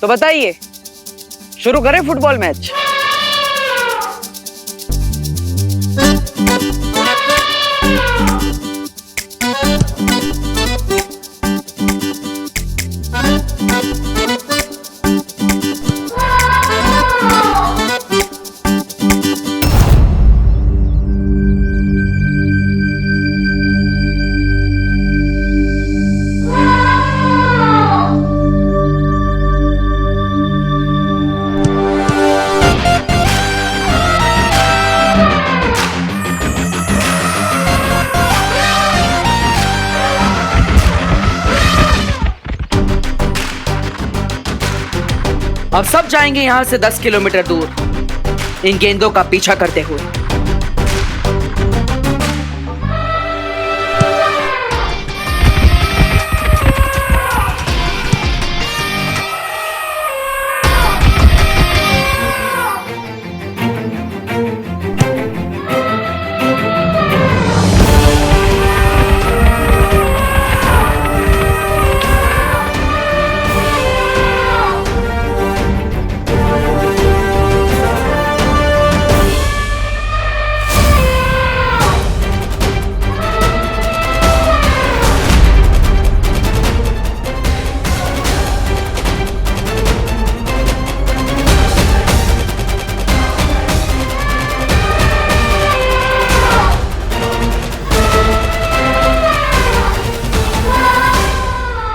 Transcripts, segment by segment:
तो बताइए, शुरू करें फुटबॉल मैच? अब सब जाएंगे यहां से 10 किलोमीटर दूर इन गेंदों का पीछा करते हुए।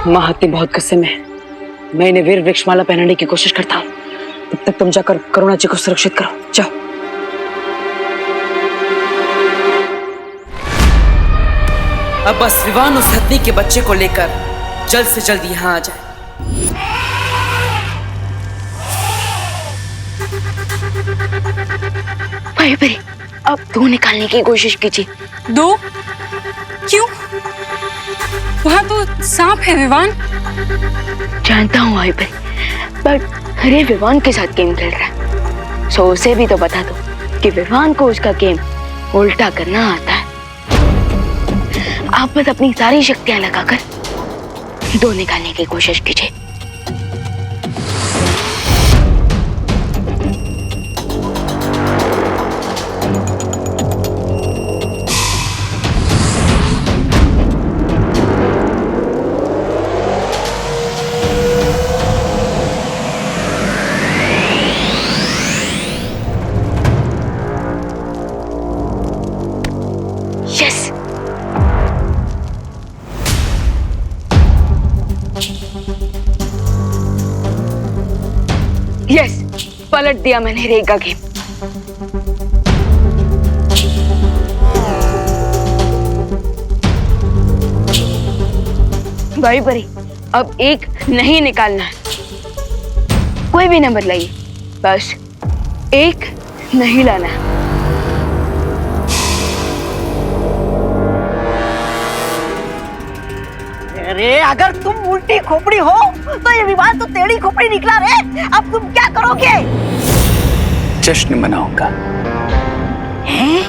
महात्मा बहुत गुस्से में, मैं इन्हें वीर वृक्षमाला पहनाने की कोशिश करता हूँ। तब तक तुम जाकर करुणा जी को सुरक्षित करो, जाओ। अब बस विवान उस हथनी के बच्चे को लेकर जल्द से जल्द यहाँ आ जाए। भाई भाई, अब दो निकालने की कोशिश कीजिए। दो? क्यों? वहाँ तो सांप है विवान। जानता हूँ भाई भाई, पर अरे विवान के साथ गेम खेल रहा है, सो उसे भी तो बता दो कि विवान को उसका गेम उल्टा करना आता है। आप बस अपनी सारी शक्तियां लगाकर दो निकालने की कोशिश कीजिए। यस, पलट दिया मैंने रे का गेम। भाई बड़ी, अब एक नहीं निकालना है, कोई भी नंबर लाइए, बस एक नहीं लाना है। अरे अगर तुम उल्टी खोपड़ी हो तो ये विवाद तो टेढ़ी खोपड़ी निकला रे। अब तुम क्या करोगे? जश्न मनाऊंगा। हैं?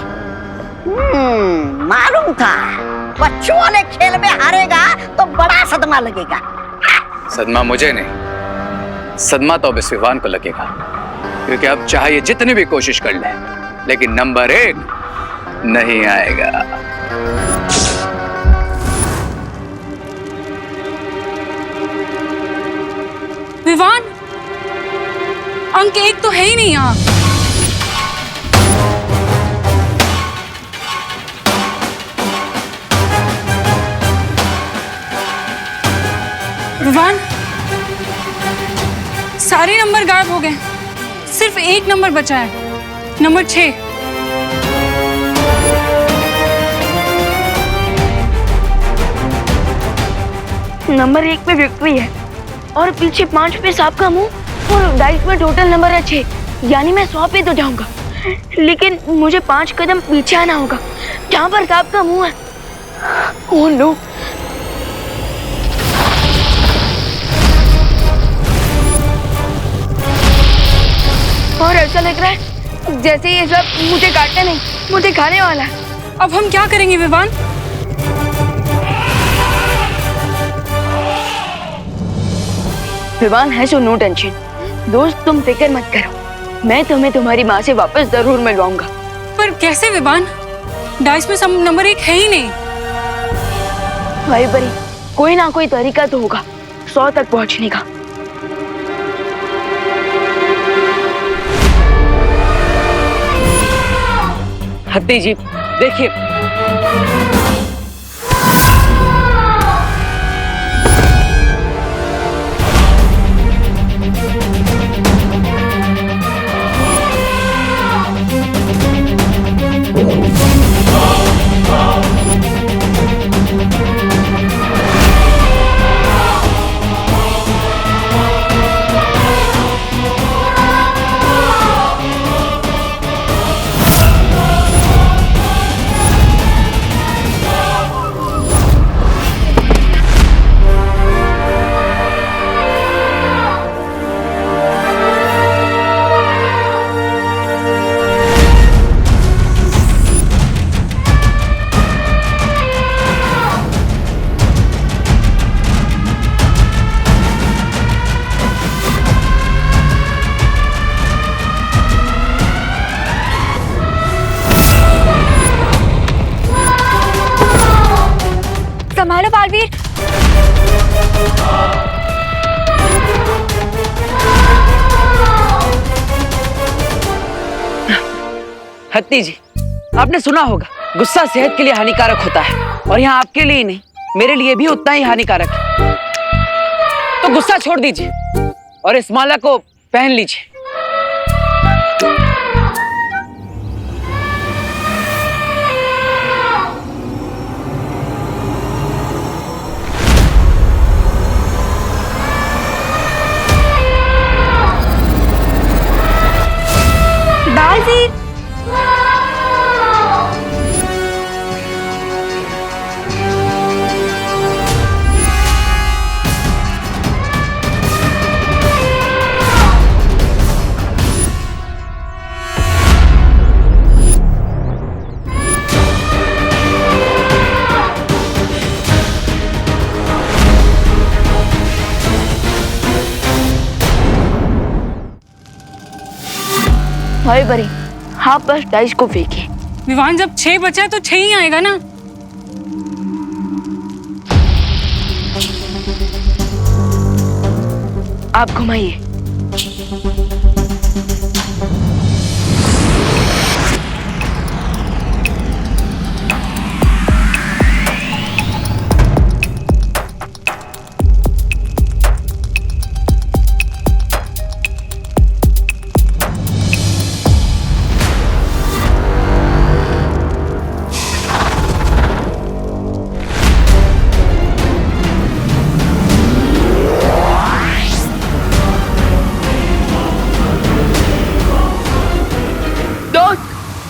मालूम था बच्चों वाले खेल में हारेगा तो बड़ा सदमा लगेगा। सदमा मुझे नहीं, सदमा तो अब इस विवान को लगेगा, क्योंकि अब चाहे जितनी भी कोशिश कर ले, लेकिन नंबर 1 नहीं आएगा। विवान, अंक 1 तो है ही नहीं यहाँ। विवान, सारे नंबर गायब हो गए, सिर्फ एक नंबर बचा है, नंबर 6। नंबर 1 पे विक्ट्री है और पीछे 5 पे सांप का मुंह और डाइस में टोटल नंबर है 6, यानी मैं 100 पे तो जाऊंगा, लेकिन मुझे 5 कदम पीछे आना होगा जहाँ पर सांप का मुंह है। ओह नो, और ऐसा लग रहा है जैसे ये सब मुझे काटने नहीं, मुझे खाने वाला है। अब हम क्या करेंगे विवान? विवान है सो नो टेंशन। दोस्त तुम फिक्र मत करो, मैं तुम्हें तुम्हारी माँ से वापस जरूर मिलवाऊंगा। पर कैसे विवान? डाइस में सब नंबर 1 है ही नहीं। भाई बरी, कोई ना कोई तरीका तो होगा 100 तक पहुंचने का। हत्ती जी देखिए, संभालो बालवीर। हत्ती जी आपने सुना होगा गुस्सा सेहत के लिए हानिकारक होता है, और यहाँ आपके लिए ही नहीं मेरे लिए भी उतना ही हानिकारक है। तो गुस्सा छोड़ दीजिए और इस माला को पहन लीजिए। बालवीर, भाई बरी, आप बस डाइस को फेंकिए। विवान जब 6 बचा है तो 6 ही आएगा ना। आप घुमाइए।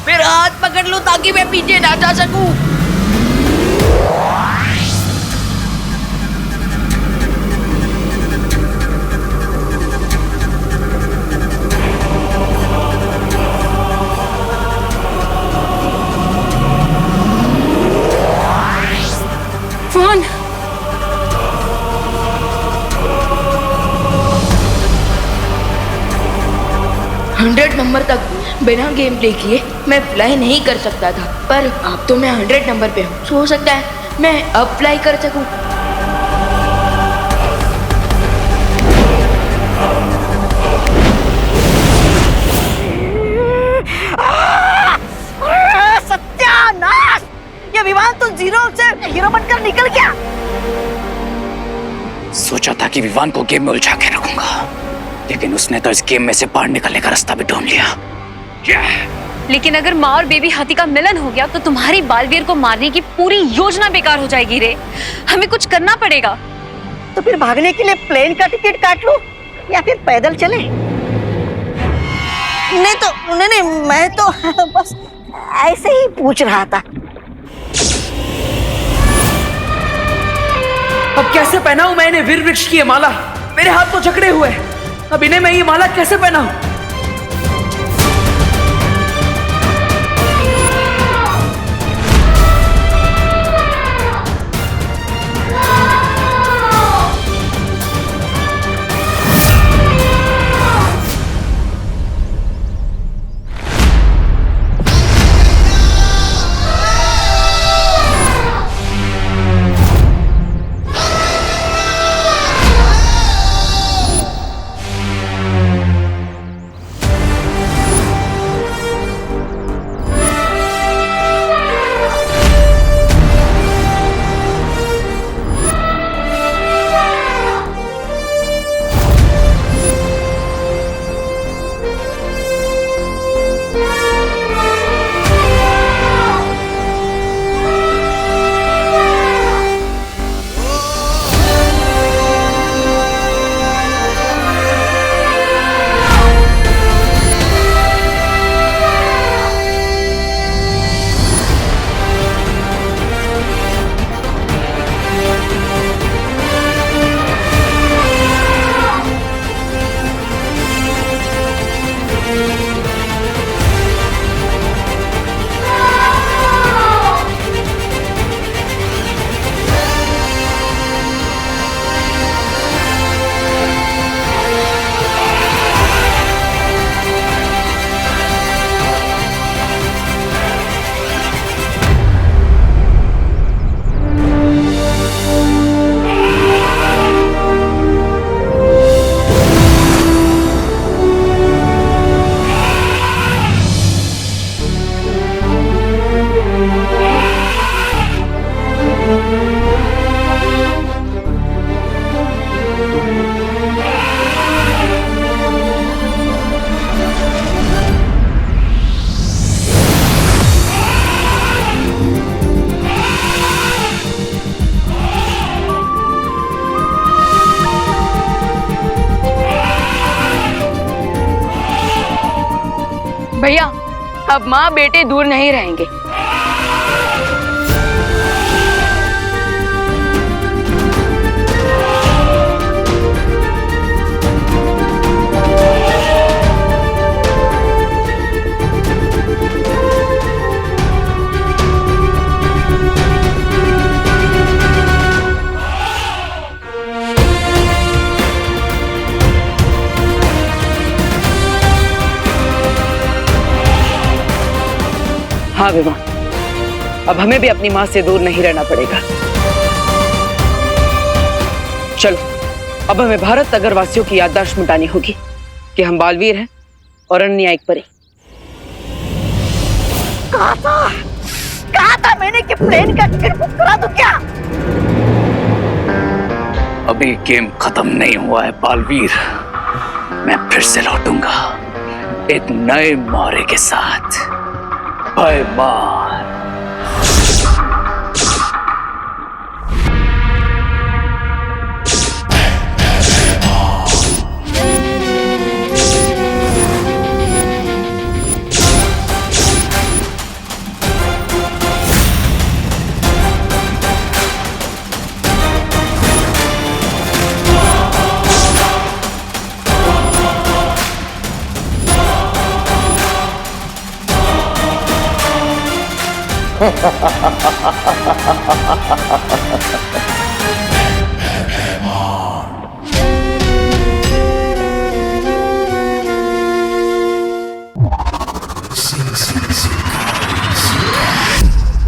मेरा हाथ पकड़ लो ताकि मैं पीछे ना जा सकूं। विवान, 100 नंबर तक बिना गेम प्ले किए मैं फ्लाई नहीं कर सकता था, पर अब तो मैं 100 नंबर पे हूँ। हो सकता है मैं अब फ्लाई कर सकूं। सत्यानाश! ये विमान तो 0 से हीरो बनकर निकल गया। सोचा था कि विवान को गेम में उलझा के रखूंगा, लेकिन उसने तो इस गेम में से बाहर निकलने का रास्ता भी ढूंढ लिया। लेकिन अगर माँ और बेबी हाथी का मिलन हो गया तो तुम्हारी बालवीर को मारने की पूरी योजना बेकार हो जाएगी रे। हमें कुछ करना पड़ेगा। तो फिर भागने के लिए प्लेन का टिकट काट लो या फिर पैदल चले। नहीं, मैं तो बस ऐसे ही पूछ रहा था। अब कैसे पहनाऊं मैं इन्हें वीर वृक्ष की ये माला? मेरे हाथ तो जकड़े हुए हैं। अब इन्हें मैं ये माला कैसे पहनाऊं? भैया अब माँ बेटे दूर नहीं रहेंगे। हाँ विवान, अब हमें भी अपनी माँ से दूर नहीं रहना पड़ेगा। चलो, अब हमें भारत नगरवासियों की याददाश्त मिटानी होगी कि हम बालवीर हैं और अन्यायिक परी। कहा था मैंने कि प्लेन का टिकट बुक करा दूं क्या? अभी गेम खत्म नहीं हुआ है बालवीर। मैं फिर से लौटूंगा एक नए मौरे के साथ। भयमार।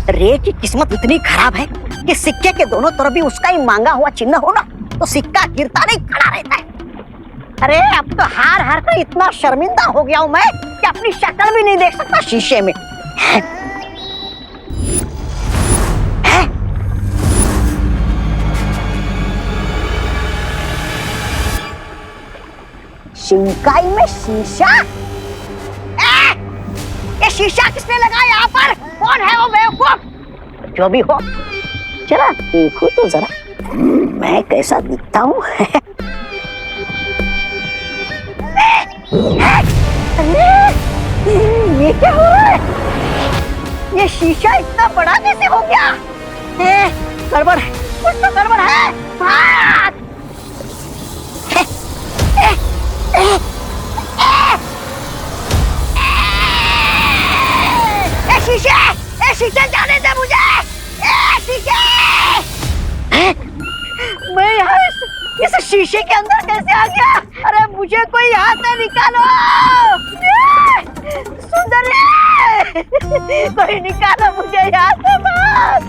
रे की किस्मत इतनी खराब है कि सिक्के के दोनों तरफ भी उसका ही मांगा हुआ चिन्ह हो ना तो सिक्का गिरता नहीं खड़ा रहता है। अरे अब तो हार हार कर इतना शर्मिंदा हो गया हूं मैं कि अपनी शक्ल भी नहीं देख सकता शीशे में। शिंकाई में शीशा? ये शीशा किसने लगाया यहाँ पर? कौन है वो बेवकूफ? जो भी हो, चला देखो तो जरा मैं कैसा दिखता हूँ। ये क्या हो रहा है? ये शीशा इतना बड़ा कैसे हो गया? गड़बड़ है, कुछ तो गड़बड़ है। भाग! शीशे जाने दे मुझे। शीशे! मैं यहाँ इस शीशे के अंदर कैसे आ गया? अरे मुझे कोई यहाँ से निकालो। सुंदरी, कोई निकालो मुझे यहाँ से बाहर।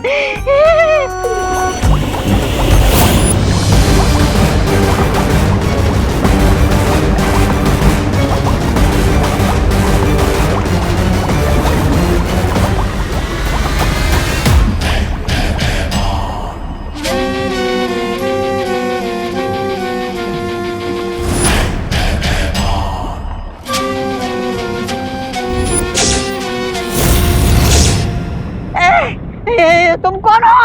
तुम कौन हो?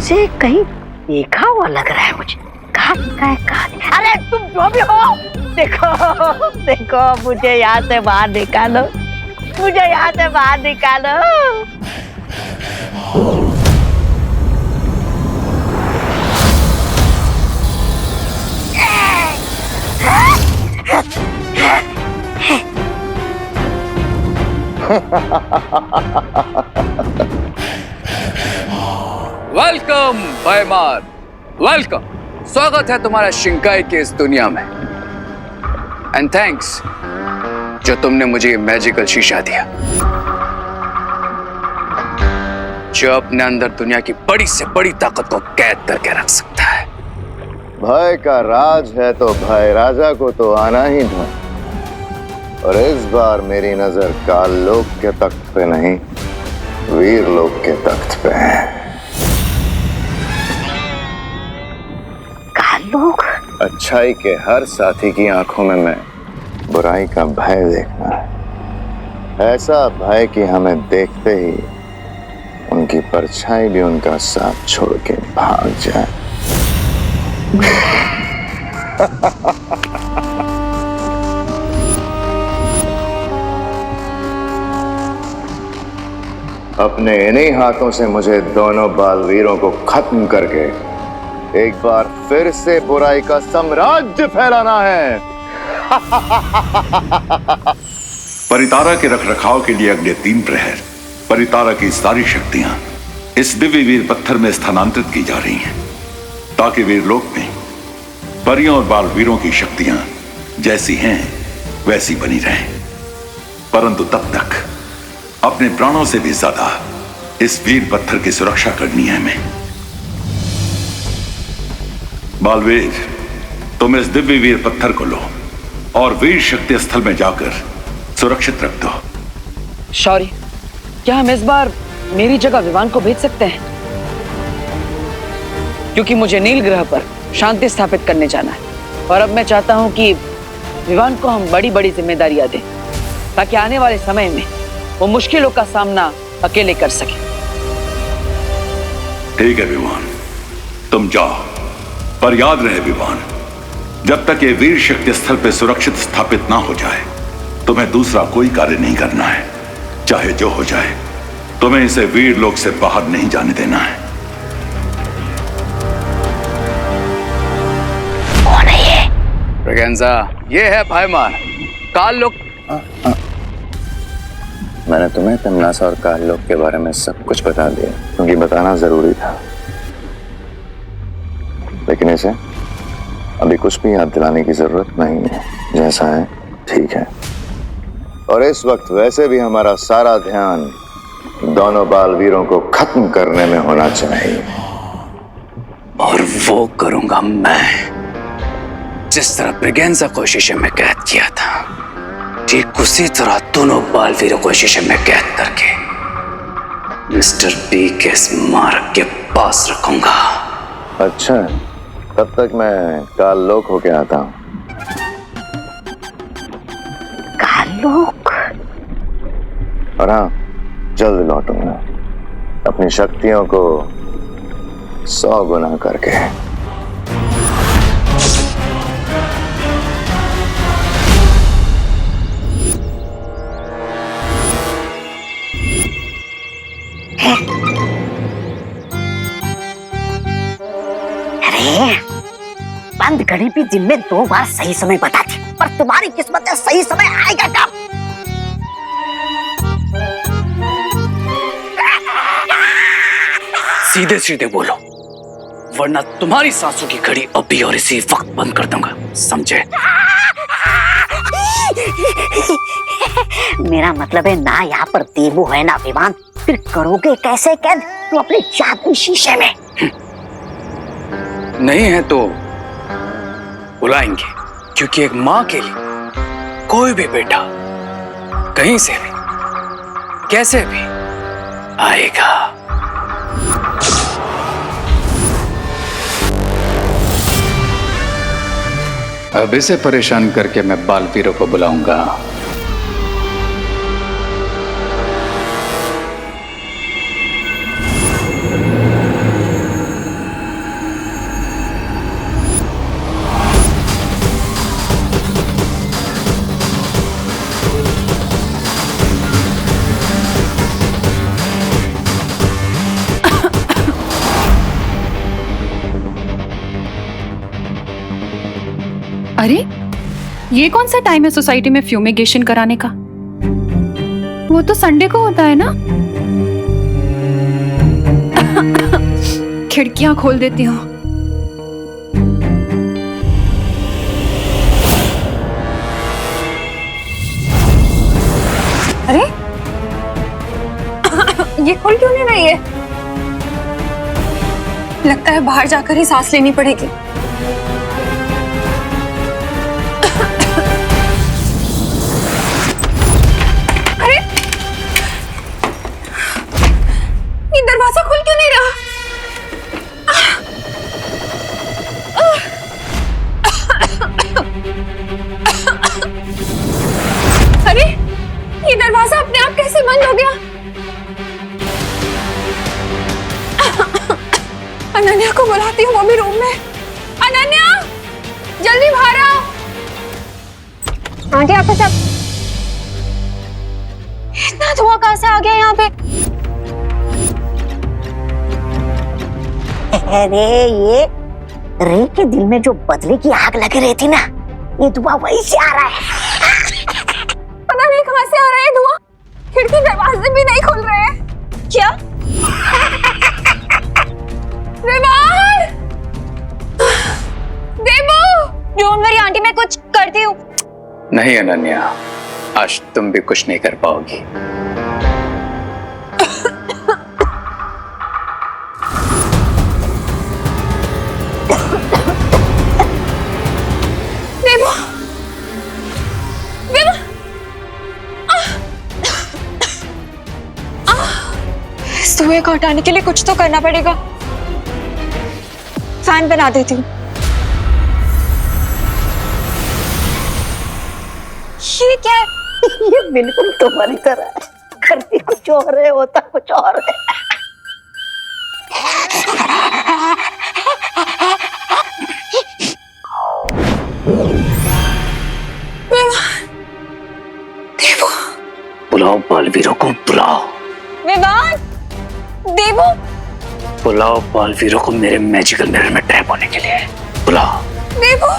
से कहीं देखा हुआ लग रहा है मुझे। कहाँ? अरे तुम जो भी हो, देखो मुझे यहाँ से बाहर निकालो। मुझे यहाँ से बाहर निकालो। वेलकम भयमार, वेलकम। स्वागत है तुम्हारा शिंकाई के इस दुनिया में। एंड थैंक्स जो तुमने मुझे ये मैजिकल शीशा दिया जो अपने अंदर दुनिया की बड़ी से बड़ी ताकत को कैद करके रख सकता है। भय का राज है तो भय राजा को तो आना ही था। और इस बार मेरी नजर काल लोक के तख्त पे नहीं, वीर लोक के तख्त पे है। काल लोक? अच्छाई के हर साथी की आंखों में मैं बुराई का भय देखना है। ऐसा भय कि हमें देखते ही उनकी परछाई भी उनका साथ छोड़ के भाग जाए। अपने इन्हीं हाथों से मुझे दोनों बालवीरों को खत्म करके एक बार फिर से बुराई का साम्राज्य फैलाना है। परितारा के रखरखाव के लिए अगले 3 प्रहर परितारा की सारी शक्तियां इस दिव्य वीर पत्थर में स्थानांतरित की जा रही हैं, ताकि वीरलोक में परियों और बालवीरों की शक्तियां जैसी हैं वैसी बनी रहें। परंतु तब तक अपने प्राणों से भी ज्यादा इस वीर पत्थर की सुरक्षा करनी है हमें। बालवीर, तुम इस दिव्य वीर पत्थर को लो और वीर शक्ति स्थल में जाकर सुरक्षित रख दो। शौर्य, क्या हम इस बार मेरी जगह विवान को भेज सकते हैं? क्योंकि मुझे नील ग्रह पर शांति स्थापित करने जाना है और अब मैं चाहता हूं कि विवान को हम बड़ी बड़ी जिम्मेदारियां दें, ताकि आने वाले समय में वो मुश्किलों का सामना अकेले कर सके। ठीक है विवान, तुम जाओ, पर याद रहे विवान, जब तक ये वीर शक्ति स्थल पे सुरक्षित स्थापित ना हो जाए तुम्हें दूसरा कोई कार्य नहीं करना है। चाहे जो हो जाए, तुम्हें इसे वीर लोक से बाहर नहीं जाने देना है। कौन है ये? ब्रिगेंजा, ये है भाईमान काल लोक। मैंने तुम्हें तमनासा और काल लोक के बारे में सब कुछ बता दिया, क्योंकि बताना जरूरी था। लेकिन इसे अभी कुछ भी याद दिलाने की जरूरत नहीं है। जैसा है ठीक है। और इस वक्त वैसे भी हमारा सारा ध्यान दोनों बालवीरों को खत्म करने में होना चाहिए। और वो करूंगा मैं, जिस तरह ब्रिगेंजा को शीशे में कैद किया था, ठीक उसी तरह दोनों बालवीरों को शीशे में कैद करके मिस्टर बी के स्मारक के पास रखूंगा। अच्छा, तब तक मैं काल लोक होके आता हूं। काल लोक? और हाँ, जल्द लौटूंगा अपनी शक्तियों को 100 गुना करके। अरे, बंद घड़ी भी दिन में 2 बार सही समय बताती, पर तुम्हारी किस्मत है सही समय आएगा कब? सीधे सीधे बोलो, वरना तुम्हारी सांसों की घड़ी अभी और इसी वक्त बंद कर दूंगा, समझे? मेरा मतलब है ना यहाँ पर देवो है ना विमान, फिर करोगे कैसे कैद तुम अपने जादुई शीशे में? नहीं है तो बुलाएंगे, क्योंकि एक माँ के लिए कोई भी बेटा कहीं से भी कैसे भी आएगा। अब इसे परेशान करके मैं बालवीरों को बुलाऊंगा। अरे, ये कौन सा टाइम है सोसाइटी में फ्यूमिगेशन कराने का? वो तो संडे को होता है ना। खिड़कियां खोल देती हूँ। अरे, ये खोल क्यों नहीं रही है? लगता है बाहर जाकर ही सांस लेनी पड़ेगी। दरवाजा खुल क्यों नहीं रहा? अरे, ये दरवाजा अनन्या को बुलाती हूँ, वो भी रूम में। अनन्या, जल्दी बाहर आओ। आंटी आपके सब इतना धुआं कहाँ से आ गया यहाँ पे? अरे ये रे के दिल में जो बदले की आग लगी रही थी ना, ये धुआं वहीं से आ रहा है। पता नहीं कहाँ से आ रहा है धुआं। खिड़की दरवाजे भी नहीं खुल रहे हैं। क्या? विवान! देबू! डोंट वरी आंटी, मैं कुछ करती हूँ। नहीं अनन्या, आज तुम भी कुछ नहीं कर पाओगी। देबू! विवान! इस धुएं को हटाने के लिए कुछ तो करना पड़ेगा। फैन बना देती हूँ। ये क्या है? ये बिल्कुल तुम्हारी तरह है, करती कुछ और है, होता कुछ और है। देबू! बुलाओ बालवीरों को, बुलाओ। विवान! देबू! बुलाओ बालवीरों को मेरे मैजिकल मिरर में ट्रैप होने के लिए। बुलाओ। देबू!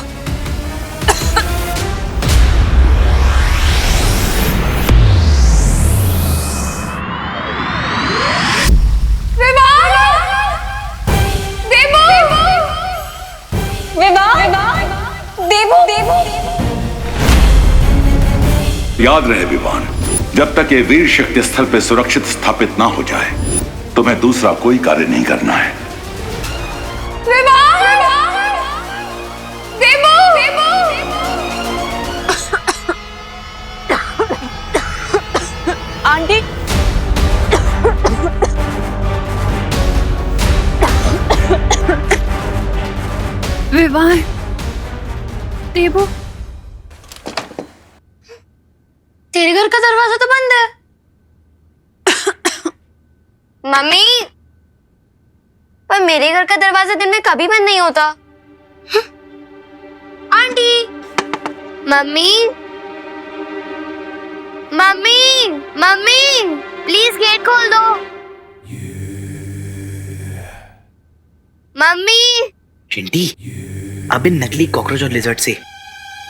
याद रहे विवान, जब तक ये वीर शक्ति स्थल पे सुरक्षित स्थापित ना हो जाए, तुम्हें दूसरा कोई कार्य नहीं करना है। आंटी, विवान, देबू, तेरे घर का दरवाजा तो बंद है। मम्मी, पर मेरे घर का दरवाजा दिन में कभी बंद नहीं होता। Aunty, mummy, mummy, mummy, please get खोल दो। मम्मी। चिंटी, अब इन नकली कॉकरोच और लिजर्ड से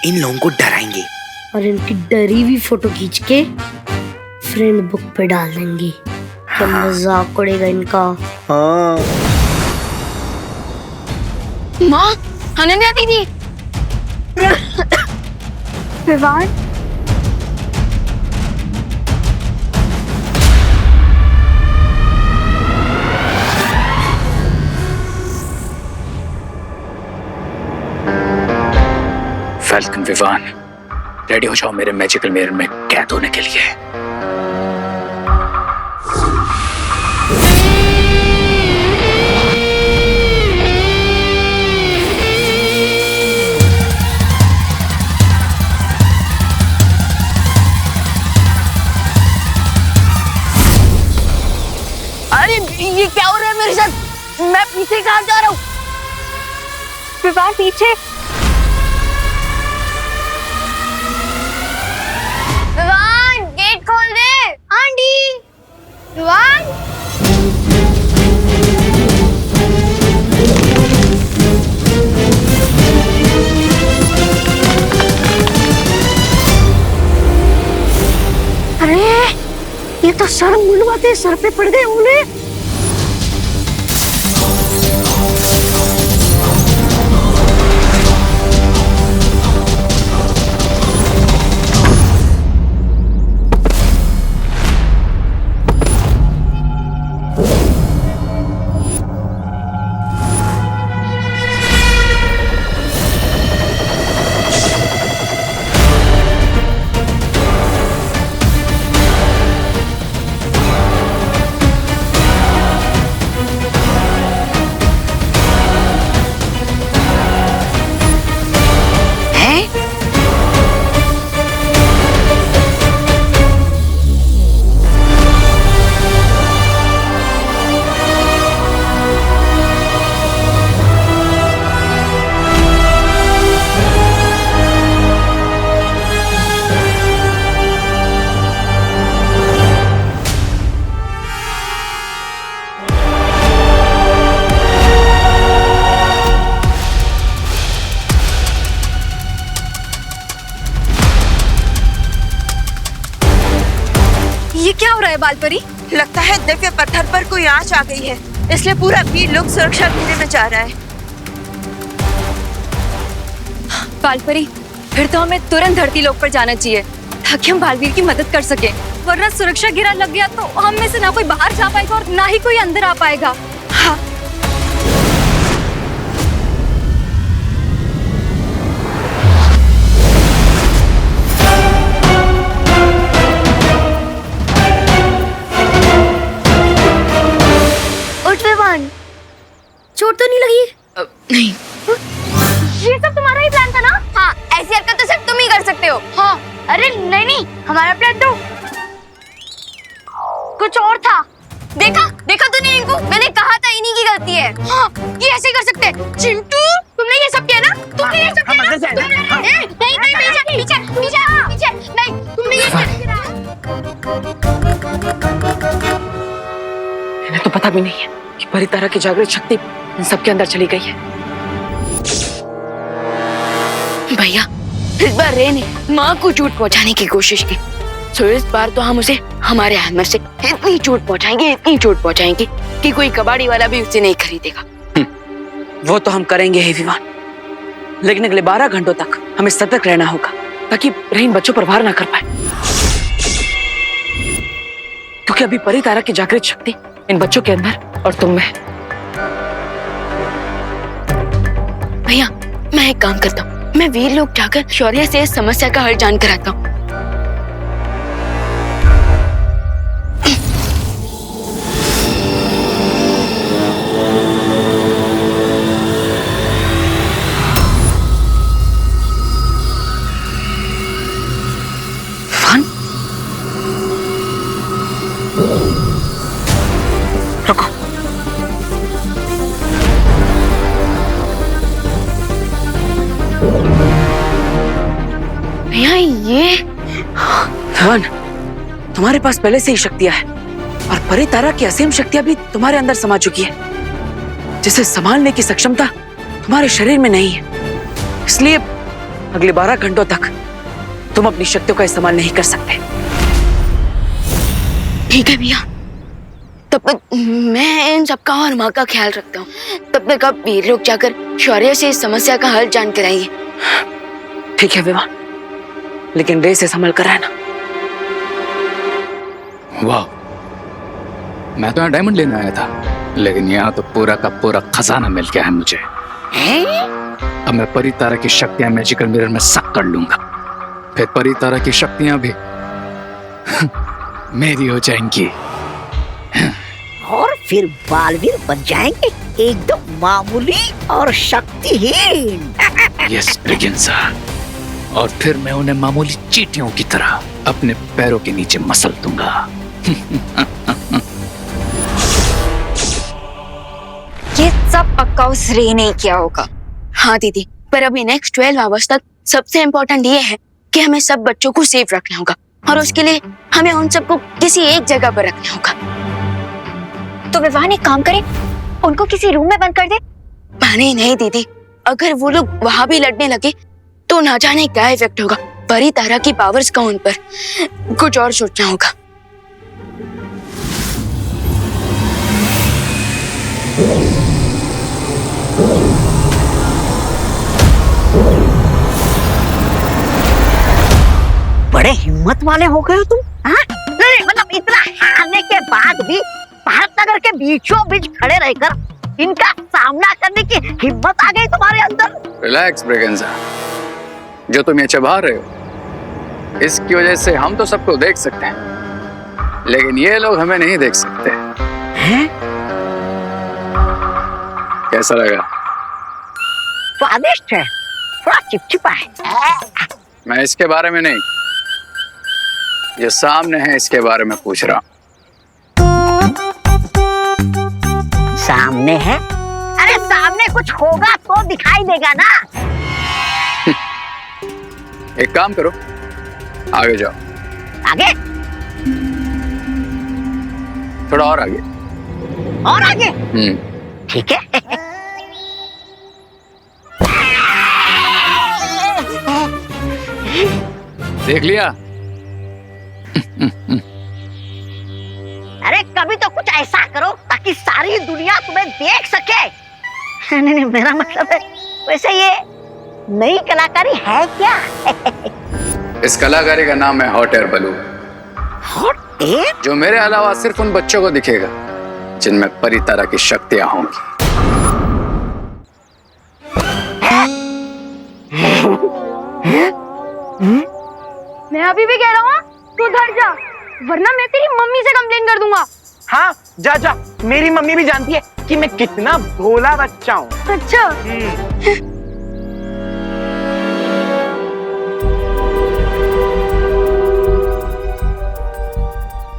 इन लोगों को डराएंगे और इनकी डरी हुई फोटो खींच के फ्रेंड बुक पे डाल देंगे। क्या मजाक उड़ेगा इनका। हाँ। माँ, अनन्या दीदी। विवान, फैल्कन, विवान, रेडी हो जाओ मेरे मैजिकल मिरर में कैद होने के लिए। अरे ये क्या हो रहा है मेरे साथ? मैं पीछे कहाँ जा रहा हूँ? विवान पीछे। विवान, गेट खोल दे। आंटी, विवान। अरे ये तो सर मुंडवाते सर पे पड़ गए उन्हें। बालपरी? लगता है दिव्य पत्थर पर कोई आंच आ गई है, इसलिए पूरा वीर लोग सुरक्षा घेरे में जा रहा है। बालपरी, फिर तो हमें तुरंत धरती लोक पर जाना चाहिए ताकि हम बालवीर की मदद कर सके, वरना सुरक्षा घेरा लग गया तो हम में से ना कोई बाहर जा पाएगा और ना ही कोई अंदर आ पाएगा। हाँ। चोट तो नहीं लगी? नहीं। ये सब तुम्हारा ही प्लान था ना? हाँ, ऐसी हरकत तो सिर्फ तुम ही कर सकते हो। हाँ, अरे नहीं, हमारा प्लान तो कुछ और था। देखा तूने इनको? मैंने कहा था इन्हीं की गलती है। हाँ, ये ऐसे ही कर सकते हैं। चिंटू, तुमने ये सब किया ना? तुमने ये सब किया ना? नहीं, पीछे, नहीं, तुमने ये सब किया। इन्हें तो पता भी नहीं है कि परितारा की जागृत शक्ति इन सबके अंदर चली गई है। भैया, इस बार रे ने माँ को चोट पहुँचाने की कोशिश की, तो इस बार तो हम उसे हमारे हैमर से इतनी चोट पहुँचाएंगे कि कोई कबाड़ी वाला भी उसे नहीं खरीदेगा। वो तो हम करेंगे ही विवान, लेकिन अगले 12 घंटों तक हमें सतर्क रहना होगा ताकि रे इन बच्चों पर वार ना कर पाए, क्योंकि अभी परितारा की जागृत शक्ति इन बच्चों के अंदर और तुम में है। भैया, मैं एक काम करता हूँ, मैं वीर लोग जाकर शौर्य से इस समस्या का हल जानकर आता हूँ। रुको, भैया ये धवन, तुम्हारे पास पहले से ही शक्तियां हैं और परितारा की असीम शक्तियां भी तुम्हारे अंदर समा चुकी है, जिसे संभालने की सक्षमता तुम्हारे शरीर में नहीं है। इसलिए अगले 12 घंटों तक तुम अपनी शक्तियों का इस्तेमाल नहीं कर सकते। ठीक है भैया, तब तक मैं इन सबका और माँ का ख्याल रखता हूँ। तब तक आप वीर लोग जाकर शौर्य से इस समस्या का हल जान कर आइए। ठीक है विवान, लेकिन रे से संभल कर रहना। वाह, मैं तो यहाँ डायमंड लेने आया था, लेकिन यहाँ तो पूरा का पूरा खजाना मिल गया है मुझे। अब मैं परितारा की शक्तियां मैजिकल मिरर में सक कर लूंगा, फिर परितारा की शक्तियां भी मेरी हो जाएंगी और फिर बालवीर बन जाएंगे एकदम मामूली और शक्तिहीन। यस ब्रिगेंजा, और फिर मैं उन्हें मामूली चींटियों की तरह अपने पैरों के नीचे मसल दूंगा। ये सब पक्का उस रे ने किया होगा। हाँ दीदी, पर अभी नेक्स्ट 12 आवर्स तक सबसे इम्पोर्टेंट ये है कि हमें सब बच्चों को सेफ रखना होगा, और उसके लिए हमें उन सबको किसी एक जगह पर रखना होगा। तो विवान एक काम करे, उनको किसी रूम में बंद कर दे। नहीं दीदी, अगर वो लोग वहां भी लड़ने लगे तो ना जाने क्या इफेक्ट होगा। परितारा की पावर्स का उन पर कुछ और सोचना होगा। बड़े हिम्मत वाले हो गए हो तुम, हाँ? नहीं, मतलब इतना हारने के बाद भी भारत नगर के बीचों बीच खड़े रहकर इनका सामना करने की हिम्मत आ गई तुम्हारे अंदर। रिलैक्स ब्रिगेंजा, जो तुम ये चबा रहे हो इसकी वजह से हम तो सबको देख सकते हैं, लेकिन ये लोग हमें नहीं देख सकते हैं? कैसा लगा? स्वादिष्ट है, थोड़ा चिपचिपा है। मैं इसके बारे में नहीं, जो सामने है इसके बारे में पूछ रहा हूँ। सामने है? अरे सामने कुछ होगा तो दिखाई देगा ना। एक काम करो, आगे जाओ। आगे? थोड़ा और आगे। और आगे? ठीक है। देख लिया? कभी तो कुछ ऐसा करो ताकि सारी दुनिया तुम्हें देख सके। नहीं नहीं, मेरा मतलब है वैसे ये नई कलाकारी है क्या? इस कलाकारी का नाम है hot air balloon, hot air? जो मेरे अलावा सिर्फ उन बच्चों को दिखेगा जिनमें परी तरह की शक्तियां होंगी। मैं अभी भी कह रहा हूँ तू उधर जा, वरना मैं तेरी मम्मी से कंप्लेन कर दूंगा। हाँ जा जा, मेरी मम्मी भी जानती है कि मैं कितना भोला बच्चा हूँ। अच्छा।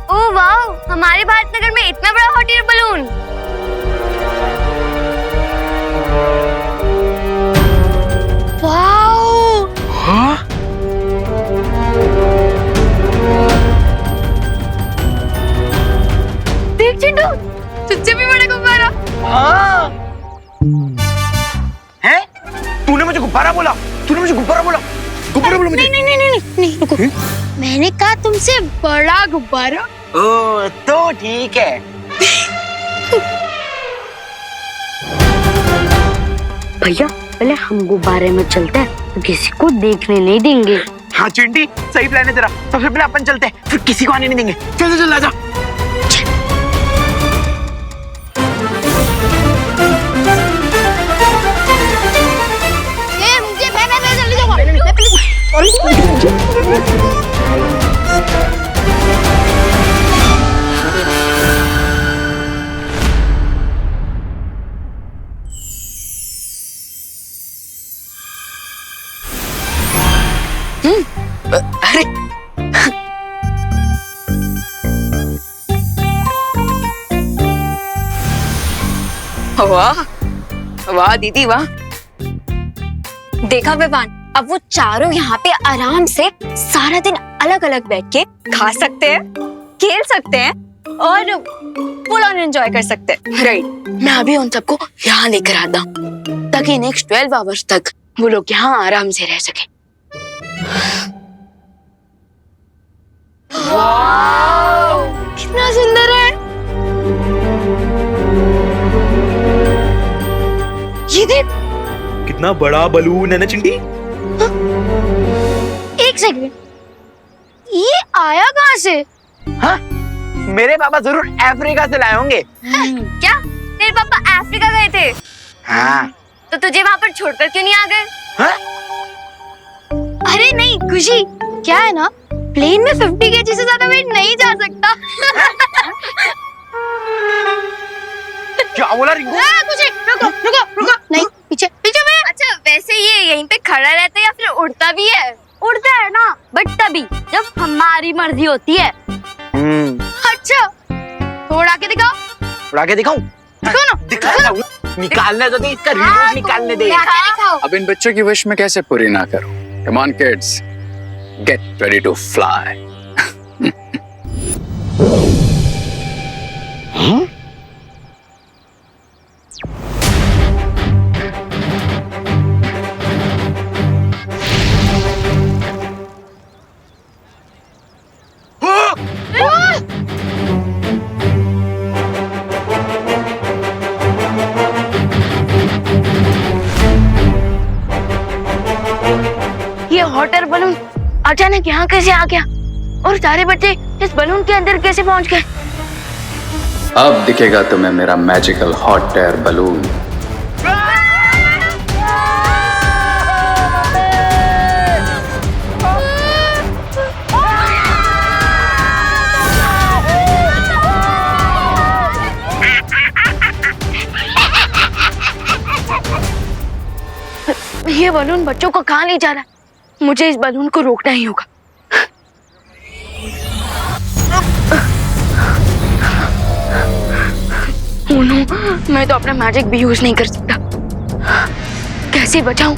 ओ वाह, हमारे भारतनगर में इतना बड़ा हॉट एयर बलून। वाह। हाँ? देख चिंटू, तुझसे भी बड़ा गुब्बारा। हाँ? हैं? तूने मुझे गुब्बारा बोला? तूने मुझे गुब्बारा बोला? गुब्बारा बोला मुझे? नहीं नहीं नहीं नहीं नहीं, रुको। मैंने कहा तुमसे बड़ा गुब्बारा। ओ तो ठीक है। भैया पहले हम गुब्बारे में चलते हैं तो किसी को देखने नहीं देंगे। हाँ चिंटी, सही प्लान है तेरा। सबसे पहले अपन चलते हैं, फिर किसी को आने नहीं देंगे। चल चल चल, आजा। मैं जल्दी जाऊंगा। अरे वाह वाह दीदी वाह। देखा विवान, अब वो चारों यहाँ पे आराम से सारा दिन अलग अलग बैठ के खा सकते हैं, खेल सकते हैं और फुल ऑन एंजॉय कर सकते हैं। राइट, मैं अभी उन सबको यहाँ लेकर आता हूँ ताकि नेक्स्ट 12 आवर्स तक वो लोग यहाँ आराम से रह सके। कितना सुंदर है ये, देख। कितना बड़ा बलून है ना चिंटी। एक सेकंड, ये आया कहाँ से? हाँ? मेरे पापा जरूर अफ्रीका से लाए होंगे। क्या तेरे पापा अफ्रीका गए थे? हाँ। तो तुझे वहाँ पर छोड़कर क्यों नहीं आ गए? हाँ? अरे नहीं खुशी, क्या है ना, प्लेन में 50 kg से ज्यादा वेट नहीं जा सकता। क्या बोला रिंकू? कुछ रुको रुको रुको, नहीं पीछे पीछे में। अच्छा वैसे ये यहीं पे खड़ा रहता है या फिर उड़ता भी है? उड़ता है ना, बट तभी जब हमारी मर्जी होती है। अच्छा तो उड़ा के दिखाओ। उड़ा के दिखाऊं? दिखाओ ना। दिखाऊं? निकालने तो दे, इसका रिमोट निकालने दे। दिखाओ। अब इन बच्चों की विश मैं कैसे पूरी ना करूं? Come on kids, get ready to fly. ये हॉट एयर बलून अचानक यहाँ कैसे आ गया और सारे बच्चे इस बलून के अंदर कैसे पहुंच गए? अब दिखेगा तुम्हें मेरा मैजिकल हॉट एयर बलून। ये बलून बच्चों को कहाँ ले जा रहा है? मुझे इस बलून को रोकना ही होगा। ओह नो, मैं तो अपना मैजिक भी यूज नहीं कर सकता। कैसे बचाऊं?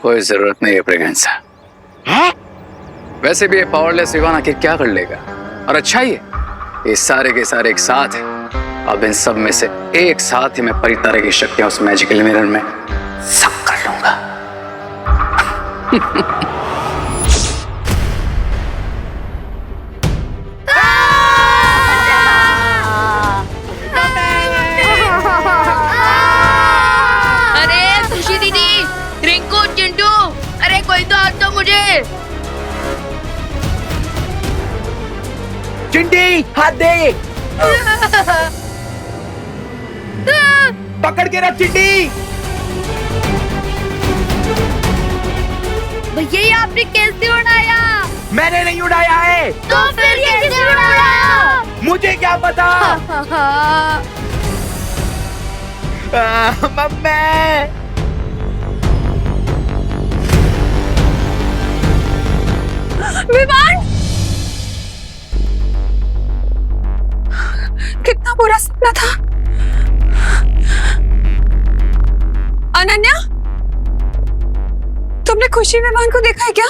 कोई जरूरत नहीं है प्रेगनेंसा। है? वैसे भी ये पावरलेस विवान आखिर क्या कर लेगा? और अच्छा ही है, ये सारे के सारे एक साथ हैं। अब इन सब में से एक साथ ही मैं परितारा की शक्तियां उस मैजिकल मिरर में सब कर लूंगा। अरे खुशी दीदी, रिंकू, चिंटू, अरे कोई तो हाथ दो मुझे। चिंटी हाथ दे। पकड़ के रख चिंटी। भैया ये आपने कैसे उड़ाया? मैंने नहीं उड़ाया है। तो फिर कैसे उड़ाया? मुझे क्या पता। मम्मी। विवान, कितना बुरा सपना था। अनन्या, तुमने खुशी विवान को देखा है क्या?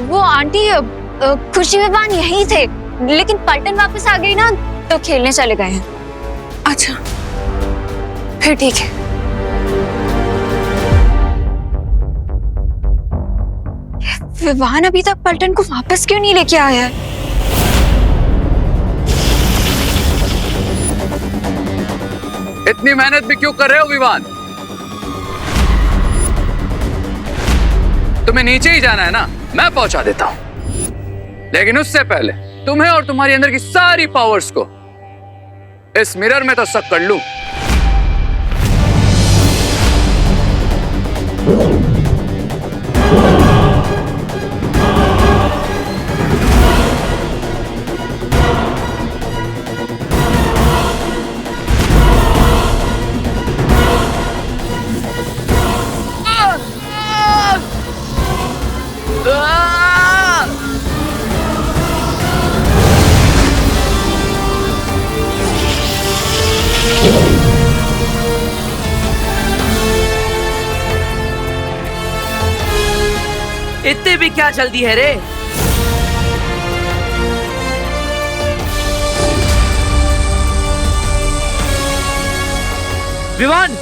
वो आंटी, खुशी विवान यहीं थे, लेकिन पलटन वापस आ गई ना तो खेलने चले गए हैं। अच्छा, फिर ठीक है। विवान अभी तक पलटन को वापस क्यों नहीं लेके आया है? इतनी मेहनत भी क्यों कर रहे हो विवान? तुम्हें नीचे ही जाना है ना, मैं पहुंचा देता हूं। लेकिन उससे पहले तुम्हें और तुम्हारी अंदर की सारी पावर्स को इस मिरर में तो सक कर लूं। इतने भी क्या जल्दी है रे? विवान,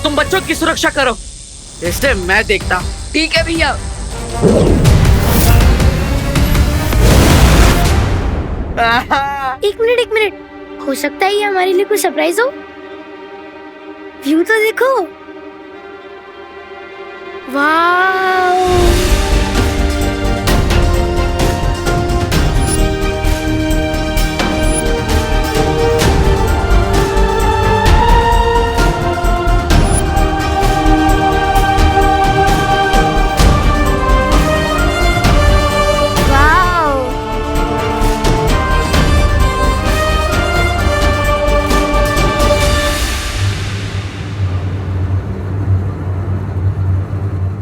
तुम बच्चों की सुरक्षा करो, इससे मैं देखता हूँ। ठीक है भैया। एक मिनट, हो सकता है ये हमारे लिए कोई सरप्राइज हो। व्यू तो देखो, वाह।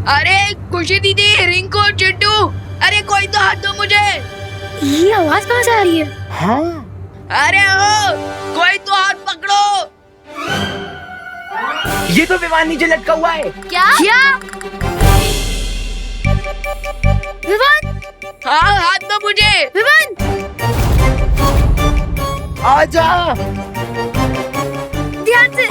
अरे खुशी दीदी, रिंकू, चिंटू, अरे कोई तो हाथ दो मुझे। ये आवाज कहाँ से आ रही है? हाँ, अरे ओ, कोई तो हाथ पकड़ो। ये तो विमान नीचे लटका हुआ है। क्या? विवान, हाँ, हाथ दो मुझे। विवान, आजा। ध्यान से।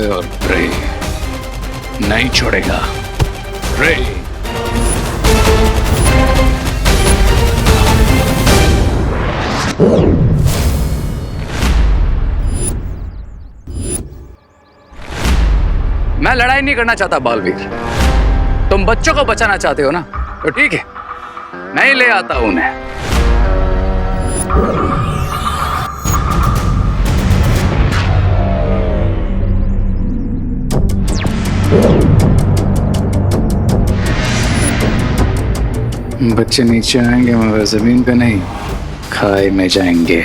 और प्रे नहीं छोड़ेगा। प्रे। मैं लड़ाई नहीं करना चाहता बालवीर, तुम बच्चों को बचाना चाहते हो ना, तो ठीक है, नहीं ले आता उन्हें। बच्चे नीचे आएंगे मगर जमीन पे नहीं, खाई में जाएंगे।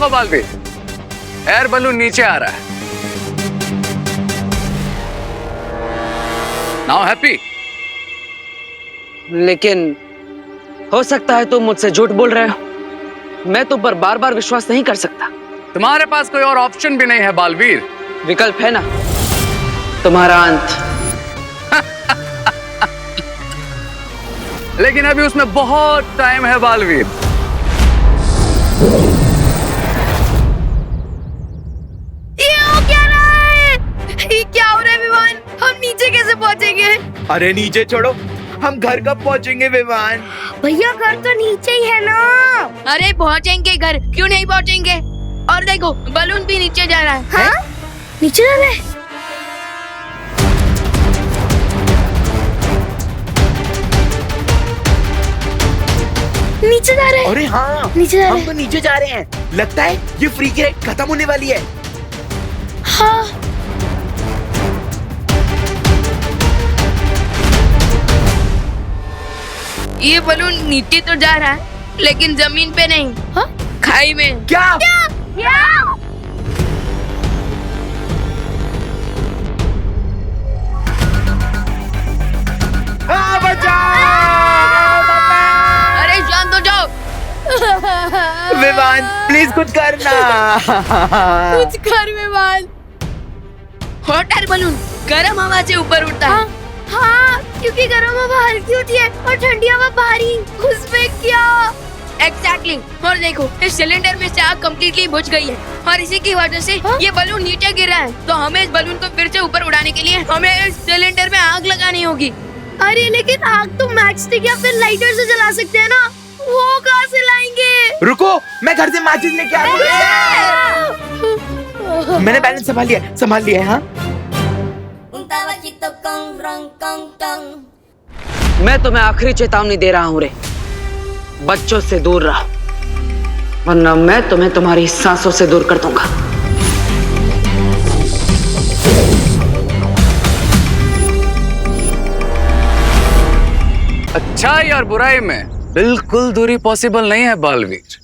देखो बालवीर, एयर बलून नीचे आ रहा है। Now happy? लेकिन हो सकता है तुम मुझसे झूठ बोल रहे हो। मैं तुम पर बार बार विश्वास नहीं कर सकता। तुम्हारे पास कोई और ऑप्शन भी नहीं है बालवीर। विकल्प है ना, तुम्हारा अंत। लेकिन अभी उसमें बहुत टाइम है बालवीर। ये हो क्या रहा है? ये क्या हो रहा है विमान? हम नीचे कैसे पहुंचेंगे? अरे नीचे छोड़ो, हम घर कब पहुंचेंगे विमान? भैया घर तो नीचे ही है ना। अरे पहुंचेंगे घर, क्यों नहीं पहुंचेंगे? और देखो बलून भी नीचे जा रहा है। हाँ? नीचे जा रहे हैं? नीचे जा रहे हैं? अरे हाँ, नीचे जा रहे हम हैं? तो नीचे जा रहे हैं। लगता है ये फ्री की राइड खत्म होने वाली है। हाँ। ये बलून नीचे तो जा रहा है लेकिन जमीन पे नहीं। हाँ? खाई में। क्या? अरे शांत हो जाओ। विमान प्लीज कुछ करना। कुछ कर विमान। हॉट एयर बलून गर्म हवा से ऊपर उड़ता है। हाँ, क्योंकि गर्म हवा हल्की होती है और ठंडी हवा भारी। उसमें क्या? एग्जैक्टली। और देखो इस सिलेंडर में से आग कम्प्लीटली बुझ गई है और इसी की वजह से ये बलून नीचे गिरा है। तो हमें इस बलून को फिर से ऊपर उड़ाने के लिए हमें इस सिलेंडर में आग लगानी होगी। अरे लेकिन आग तो मैच स्टिक या फिर लाइटर से जला सकते हैं ना। वो कहाँ से लाएंगे? रुको, मैं घर से माचिस लेके आ रहा हूँ। मैंने बैलेंस संभाल लिया है। हाँ, मैं तुम्हें आखिरी चेतावनी दे रहा हूं रे, बच्चों से दूर रहो, वरना मैं तुम्हें तुम्हारी सांसों से दूर कर दूंगा। अच्छाई और बुराई में बिल्कुल दूरी पॉसिबल नहीं है बालवीर।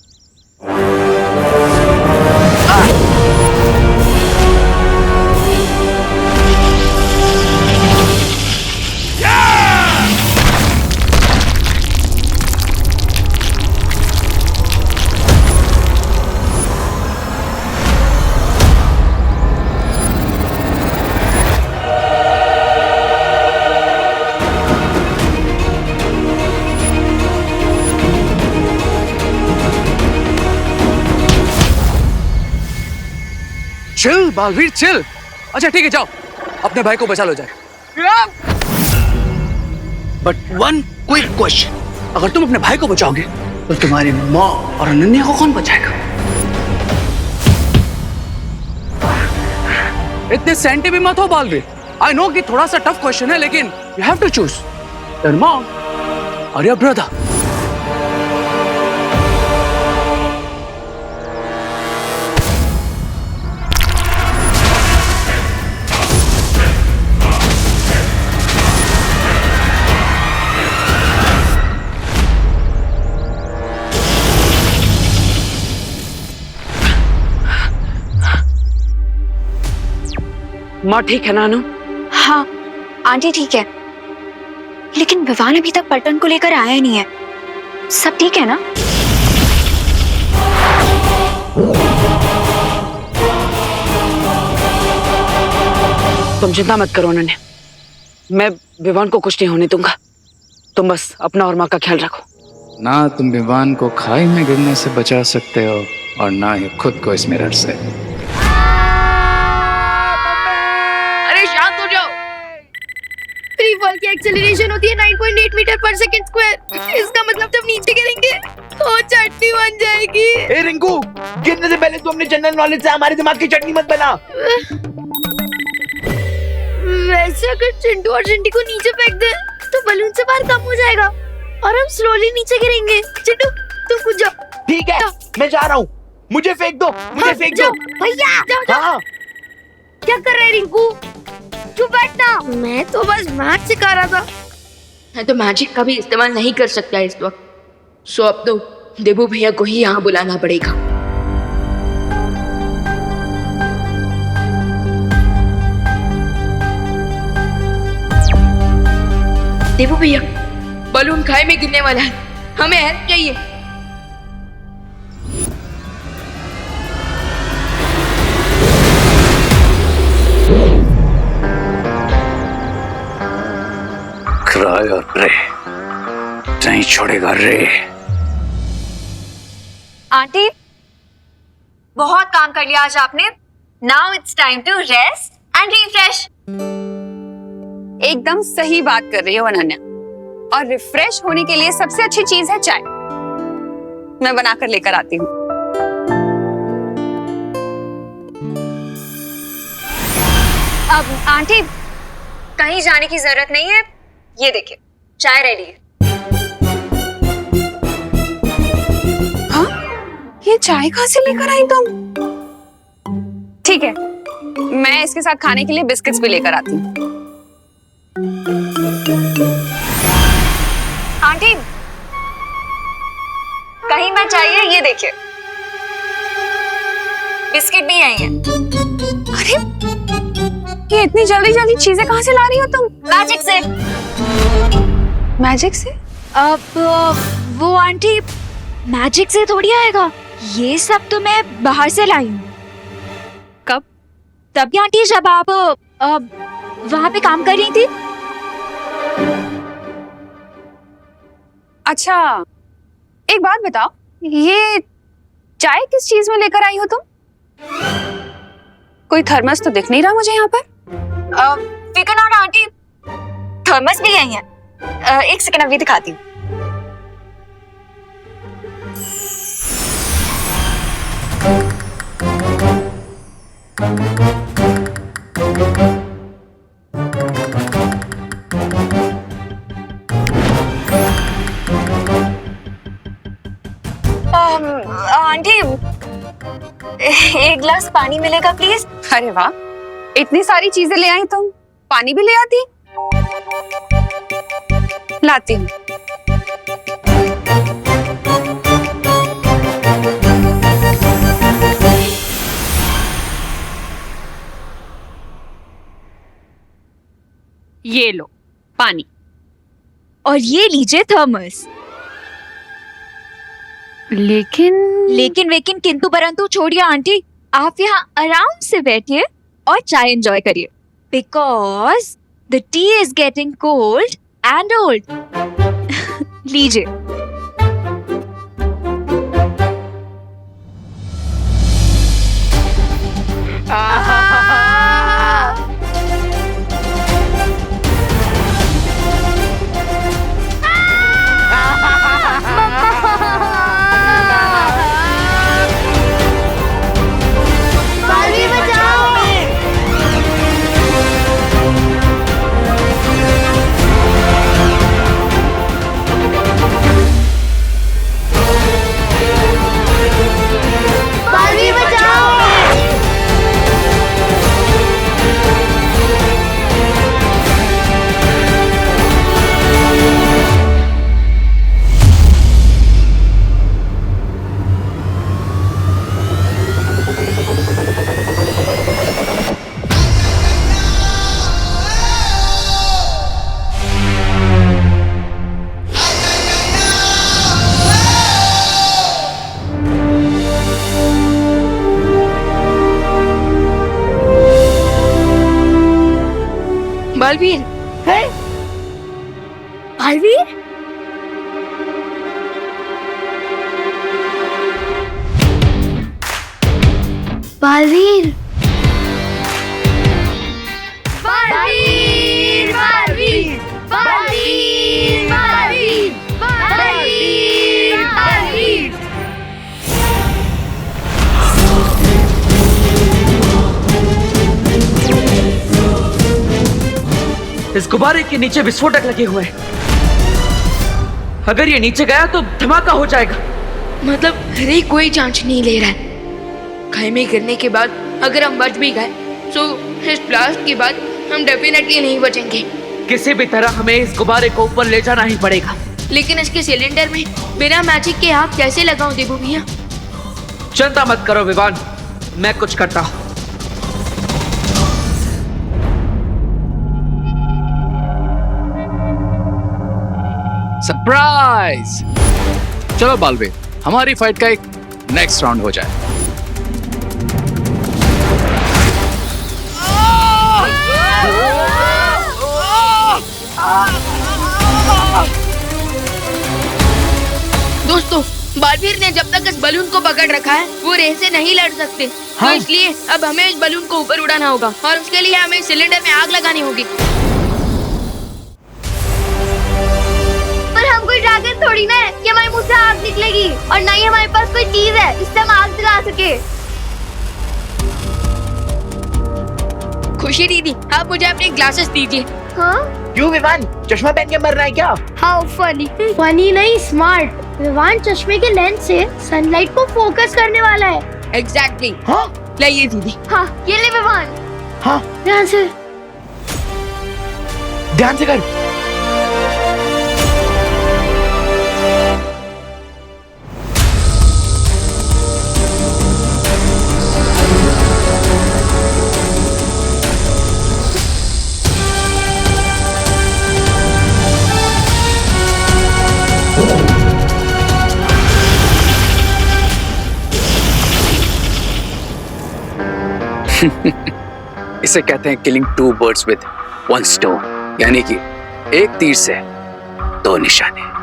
Chill Baalveer chill. अच्छा ठीक है, जाओ अपने भाई को बचा लो जाए। बट वन क्विक क्वेश्चन, अगर तुम अपने भाई को बचाओगे तो तुम्हारी माँ और अनन्या को कौन बचाएगा? इतने सेंटी भी मत हो बालवीर। आई नो कि थोड़ा सा टफ क्वेश्चन है, लेकिन you have to choose your mom और योर ब्रदर। माँ ठीक है नानू? हाँ आंटी ठीक है, लेकिन विवान अभी तक पलटन को लेकर आया नहीं है। सब ठीक है ना? तुम चिंता मत करो अनन्या, मैं विवान को कुछ नहीं होने दूंगा। तुम बस अपना और माँ का ख्याल रखो। ना तुम विवान को खाई में गिरने से बचा सकते हो और ना ही खुद को इस मिरर से। अरे शांत हो जाओ। फ्री फॉल की एक्सेलरेशन होती है 9.8 मीटर पर सेकंड स्क्वायर। इसका मतलब जब नीचे गिरेंगे तो चटनी बन जाएगी। ए रिंकू, गिरने से पहले तू अपने जनरल नॉलेज से हमारे दिमाग की चटनी मत बना। वैसे अगर चिंटू और चिंटी को नीचे फेंक दे तो बलून से बाहर कम हो जाएगा और हम स्लोली नीचे गिरेंगे। चिंटू तुम कूद जाओ। ठीक है, मैं जा रहा हूँ। मुझे फेंक दो, मुझे फेंक दो। भैया जाओ। हाँ। क्या कर रहे रिंकू? चुप बैठना। मैं तो बस मैच सिखा रहा था। मैं तो मैजिक का भी इस्तेमाल नहीं कर सकता इस वक्त, सो अब तो देबू भैया को ही यहाँ बुलाना पड़ेगा। देवू भैया, बलून खाई में गिरने वाला है, हमें हेल्प चाहिए। क्राई और प्रे नहीं छोड़ेगा रे। आंटी, बहुत काम कर लिया आज आपने। Now it's time to rest and refresh. एकदम सही बात कर रही हो अनन्या, और रिफ्रेश होने के लिए सबसे अच्छी चीज है चाय। मैं बनाकर लेकर आती हूँ। अब आंटी, कहीं जाने की जरूरत नहीं है, ये देखिए चाय रेडी है। ये चाय कहाँ से लेकर आई तुम? ठीक है, मैं इसके साथ खाने के लिए बिस्किट्स भी लेकर आती हूँ। आंटी, कहीं मत चाहिए, ये देखिए बिस्किट भी यही है। अरे, ये इतनी जल्दी जल्दी चीजें कहाँ से ला रही हो तुम? मैजिक से। मैजिक से? अब वो आंटी, मैजिक से थोड़ी आएगा, ये सब तो मैं बाहर से लाई हूँ। कब? तभी आंटी जब आप वहाँ पे काम कर रही थी। अच्छा, एक बात बताओ, ये चाय किस चीज में लेकर आई हो तुम? कोई थर्मस तो दिख नहीं रहा मुझे यहाँ पर। फिकर नॉट आंटी, थर्मस भी यही है। एक सेकंड अभी दिखाती हूँ। आंटी, एक गिलास पानी मिलेगा प्लीज? अरे वाह, इतनी सारी चीजें ले आई तुम, पानी भी ले आती। लाती हूँ। ये लो पानी, और ये लीजिए थर्मस। लेकिन वेकिन किंतु परंतु छोड़िए आंटी, आप यहाँ आराम से बैठिए और चाय एंजॉय करिए, because the T is getting cold and old. लीजिए। बालवीर, है? बालवीर? बालवीर, बालवीर, बालवीर, बालवीर, बालवीर, बालवीर, बालवीर। इस गुब्बारे के नीचे विस्फोटक लगे हुए हैं। अगर ये नीचे गया तो धमाका हो जाएगा। मतलब हरे कोई चांस नहीं ले रहा है। खाई में गिरने के बाद अगर हम बच भी गए तो इस ब्लास्ट के बाद हम डेफिनेटली नहीं बचेंगे। किसी भी तरह हमें इस गुब्बारे को ऊपर ले जाना ही पड़ेगा। लेकिन इसके सिलेंडर में बिना मैजिक के आग कैसे लगाऊं देवू भैया? चिंता मत करो विवान, मैं कुछ करता हूँ। सरप्राइज। चलो बालवीर, हमारी फाइट का एक नेक्स्ट राउंड हो जाए। दोस्तों, बालवीर ने जब तक इस बलून को पकड़ रखा है वो रेस से नहीं लड़ सकते। तो इसलिए अब हमें इस बलून को ऊपर उड़ाना होगा और उसके लिए हमें सिलेंडर में आग लगानी होगी। पर हम कोई ड्रैगन थोड़ी ना है कि हमारे मुंह से आग निकलेगी, और ना ही हमारे पास कोई चीज है जिससे हम आग जला सके। खुशी दीदी, आप मुझे अपने ग्लासेस दीजिए। हाँ? क्यों विवान, चश्मा पहन के मरना है क्या? How funny. फनी नहीं, स्मार्ट। विवान चश्मे के लेंस से सनलाइट को फोकस करने वाला है। एग्जैक्टली। हाँ? लाइए दीदी। हाँ, ये ले विवान। हाँ? ध्यान से। ध्यान से कर। इसे कहते हैं killing two birds with one stone, यानी कि एक तीर से दो निशाने।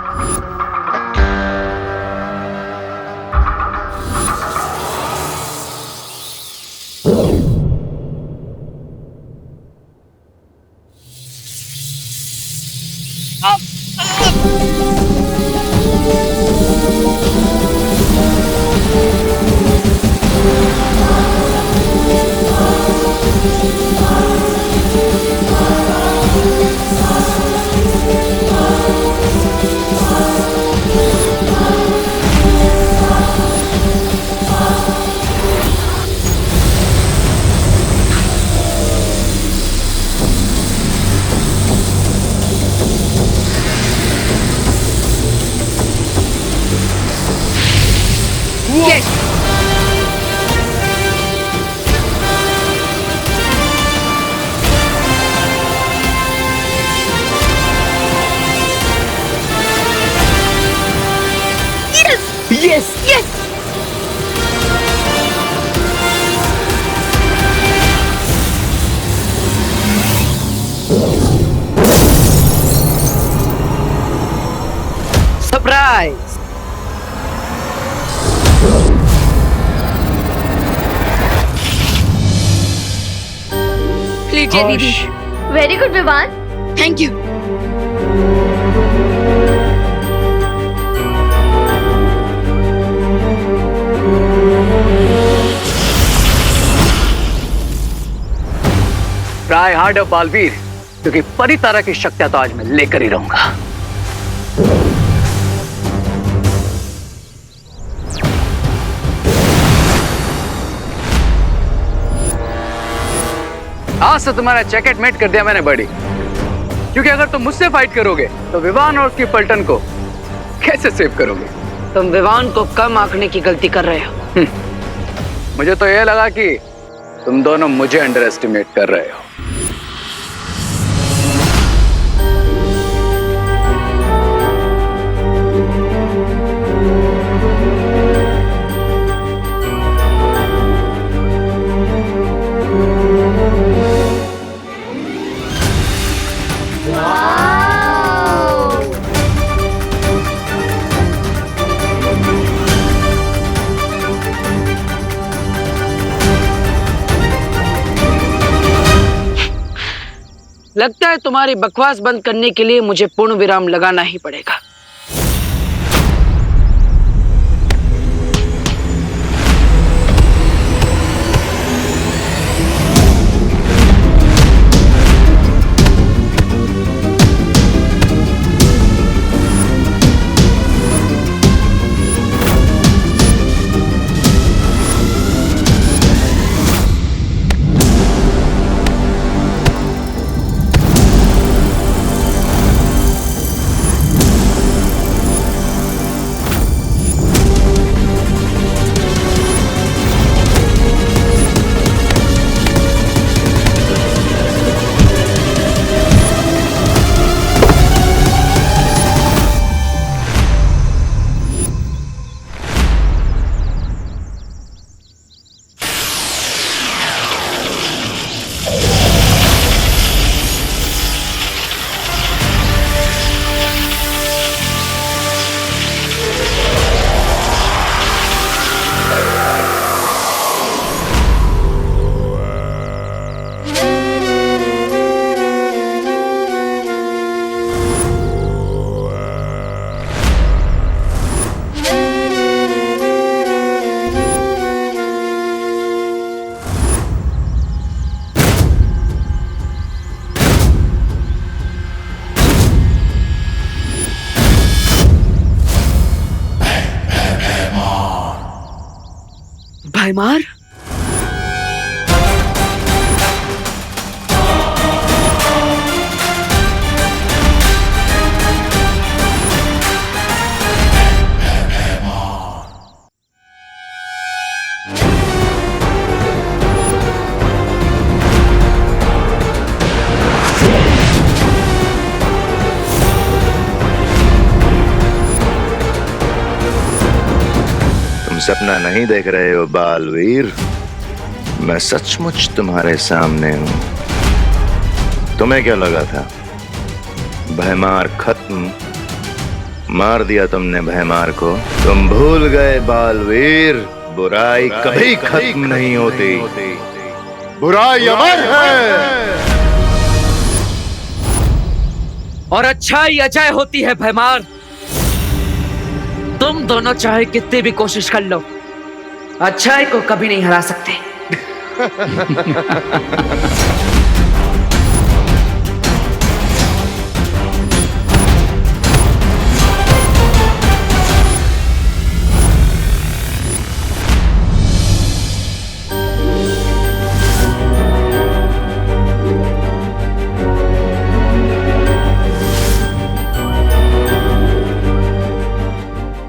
Yes. Yes. Yes. सरप्राइज। लीजिए दीदी। Very good Vivaan. Thank you. Try harder Balveer, क्योंकि परितारा की शक्तियां तो आज मैं लेकर ही रहूंगा। आज से तुम्हारा जैकेट मेट कर दिया मैंने बड़ी, क्योंकि अगर तुम मुझसे फाइट करोगे तो विवान और उसकी पलटन को कैसे सेव करोगे? तुम विवान को कम आंकने की गलती कर रहे हो। मुझे तो यह लगा कि तुम दोनों मुझे अंडर एस्टिमेट कर रहे हो। लगता है तुम्हारी बकवास बंद करने के लिए मुझे पूर्ण विराम लगाना ही पड़ेगा। भैमार? तुम सपना नहीं देख रहे हो बालवीर, मैं सचमुच तुम्हारे सामने हूं। तुम्हें क्या लगा था भैमार खत्म? मार दिया तुमने भैमार को। तुम भूल गए बालवीर, बुराई कभी खत्म नहीं होती, बुराई अमर है। और अच्छाई अजय होती है भैमार। तुम दोनों चाहे कितनी भी कोशिश कर लो, अच्छाई को कभी नहीं हरा सकते।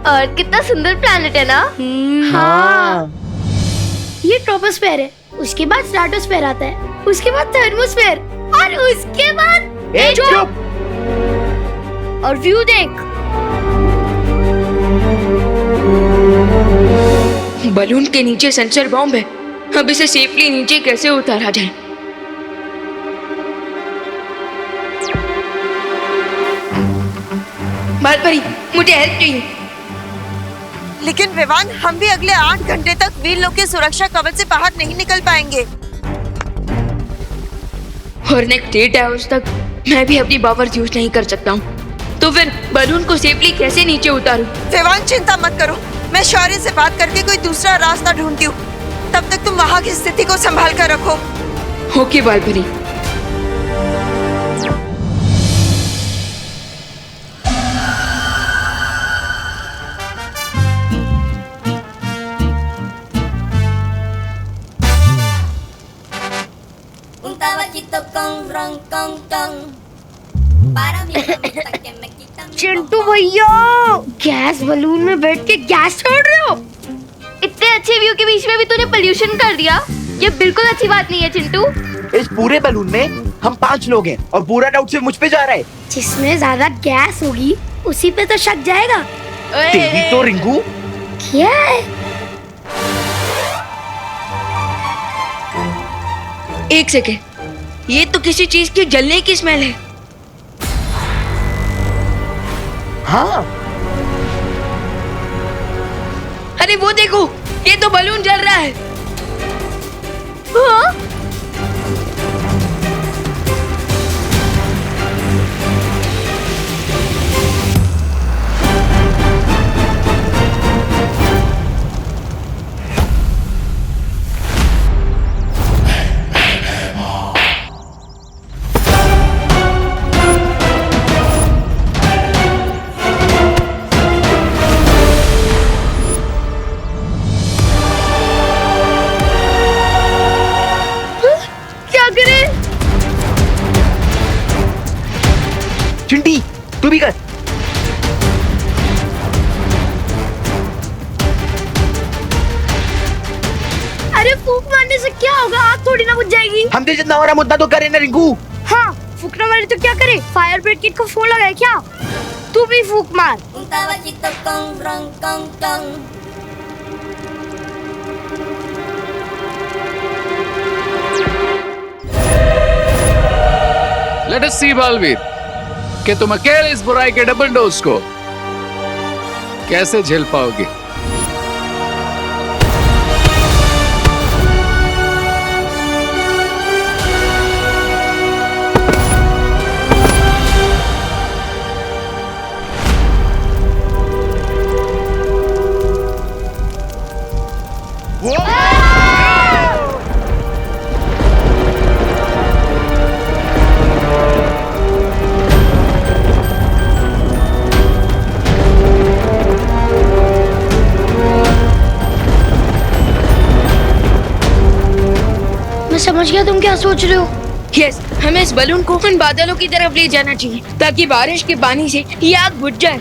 अर्थ कितना सुंदर प्लैनेट है ना? हाँ। ये ट्रोपोस्फेयर है, उसके बाद स्ट्रेटोस्फेयर आता है, उसके बाद थर्मोस्फेयर और उसके बाद चुप! और व्यू देख। बलून के नीचे सेंसर बॉम्ब है, अब इसे सेफली नीचे कैसे उतारा जाए? बालपरी, मुझे हेल्प चाहिए। लेकिन विवान, हम भी अगले 8 घंटे तक वीर लोग के सुरक्षा कवच से बाहर नहीं निकल पाएंगे। और नेक्स्ट 8 आवर्स तक मैं भी अपनी पावर्स यूज नहीं कर सकता हूँ, तो फिर बलून को सेफली कैसे नीचे उतारूं? विवान, चिंता मत करो, मैं शौर्य से बात करके कोई दूसरा रास्ता ढूंढती हूँ। तब तक तुम वहाँ की स्थिति को संभाल कर रखो। ओके बालपरी। चिंटू भैया, गैस बलून में बैठ के गैस छोड़ रहे हो? इतने अच्छे व्यू के बीच में भी तूने पोल्यूशन कर दिया। ये बिल्कुल अच्छी बात नहीं है चिंटू। इस पूरे बलून में हम 5 लोग हैं और पूरा डाउट सिर्फ मुझ पे जा रहा है। जिसमें ज्यादा गैस होगी उसी पे तो शक जाएगा। तेरी तो रिंकू। क्या है? एक सेकेंड, ये तो किसी चीज की जलने की स्मेल है। हाँ, अरे वो देखो, ये तो बलून जल रहा है। हाँ? चिंटी तू भी कर। अरे फूंक मारने से क्या होगा? आग थोड़ी ना बुझ जाएगी। हमसे जितना हो रहा मुद्दा तो करे ना रिंकू। हाँ, फूकने वाले तो क्या करे? फायर ब्रिगेड को फोन लगाए क्या? तू भी फूंक मार। लेट अस सी बालवीर कि तुम अकेले इस बुराई के डबल डोज को कैसे झेल पाओगे। समझ गया तुम क्या सोच रहे हो। यस, हमें इस बलून को उन बादलों की तरफ ले जाना चाहिए ताकि बारिश के पानी से ये आग बुझ जाए।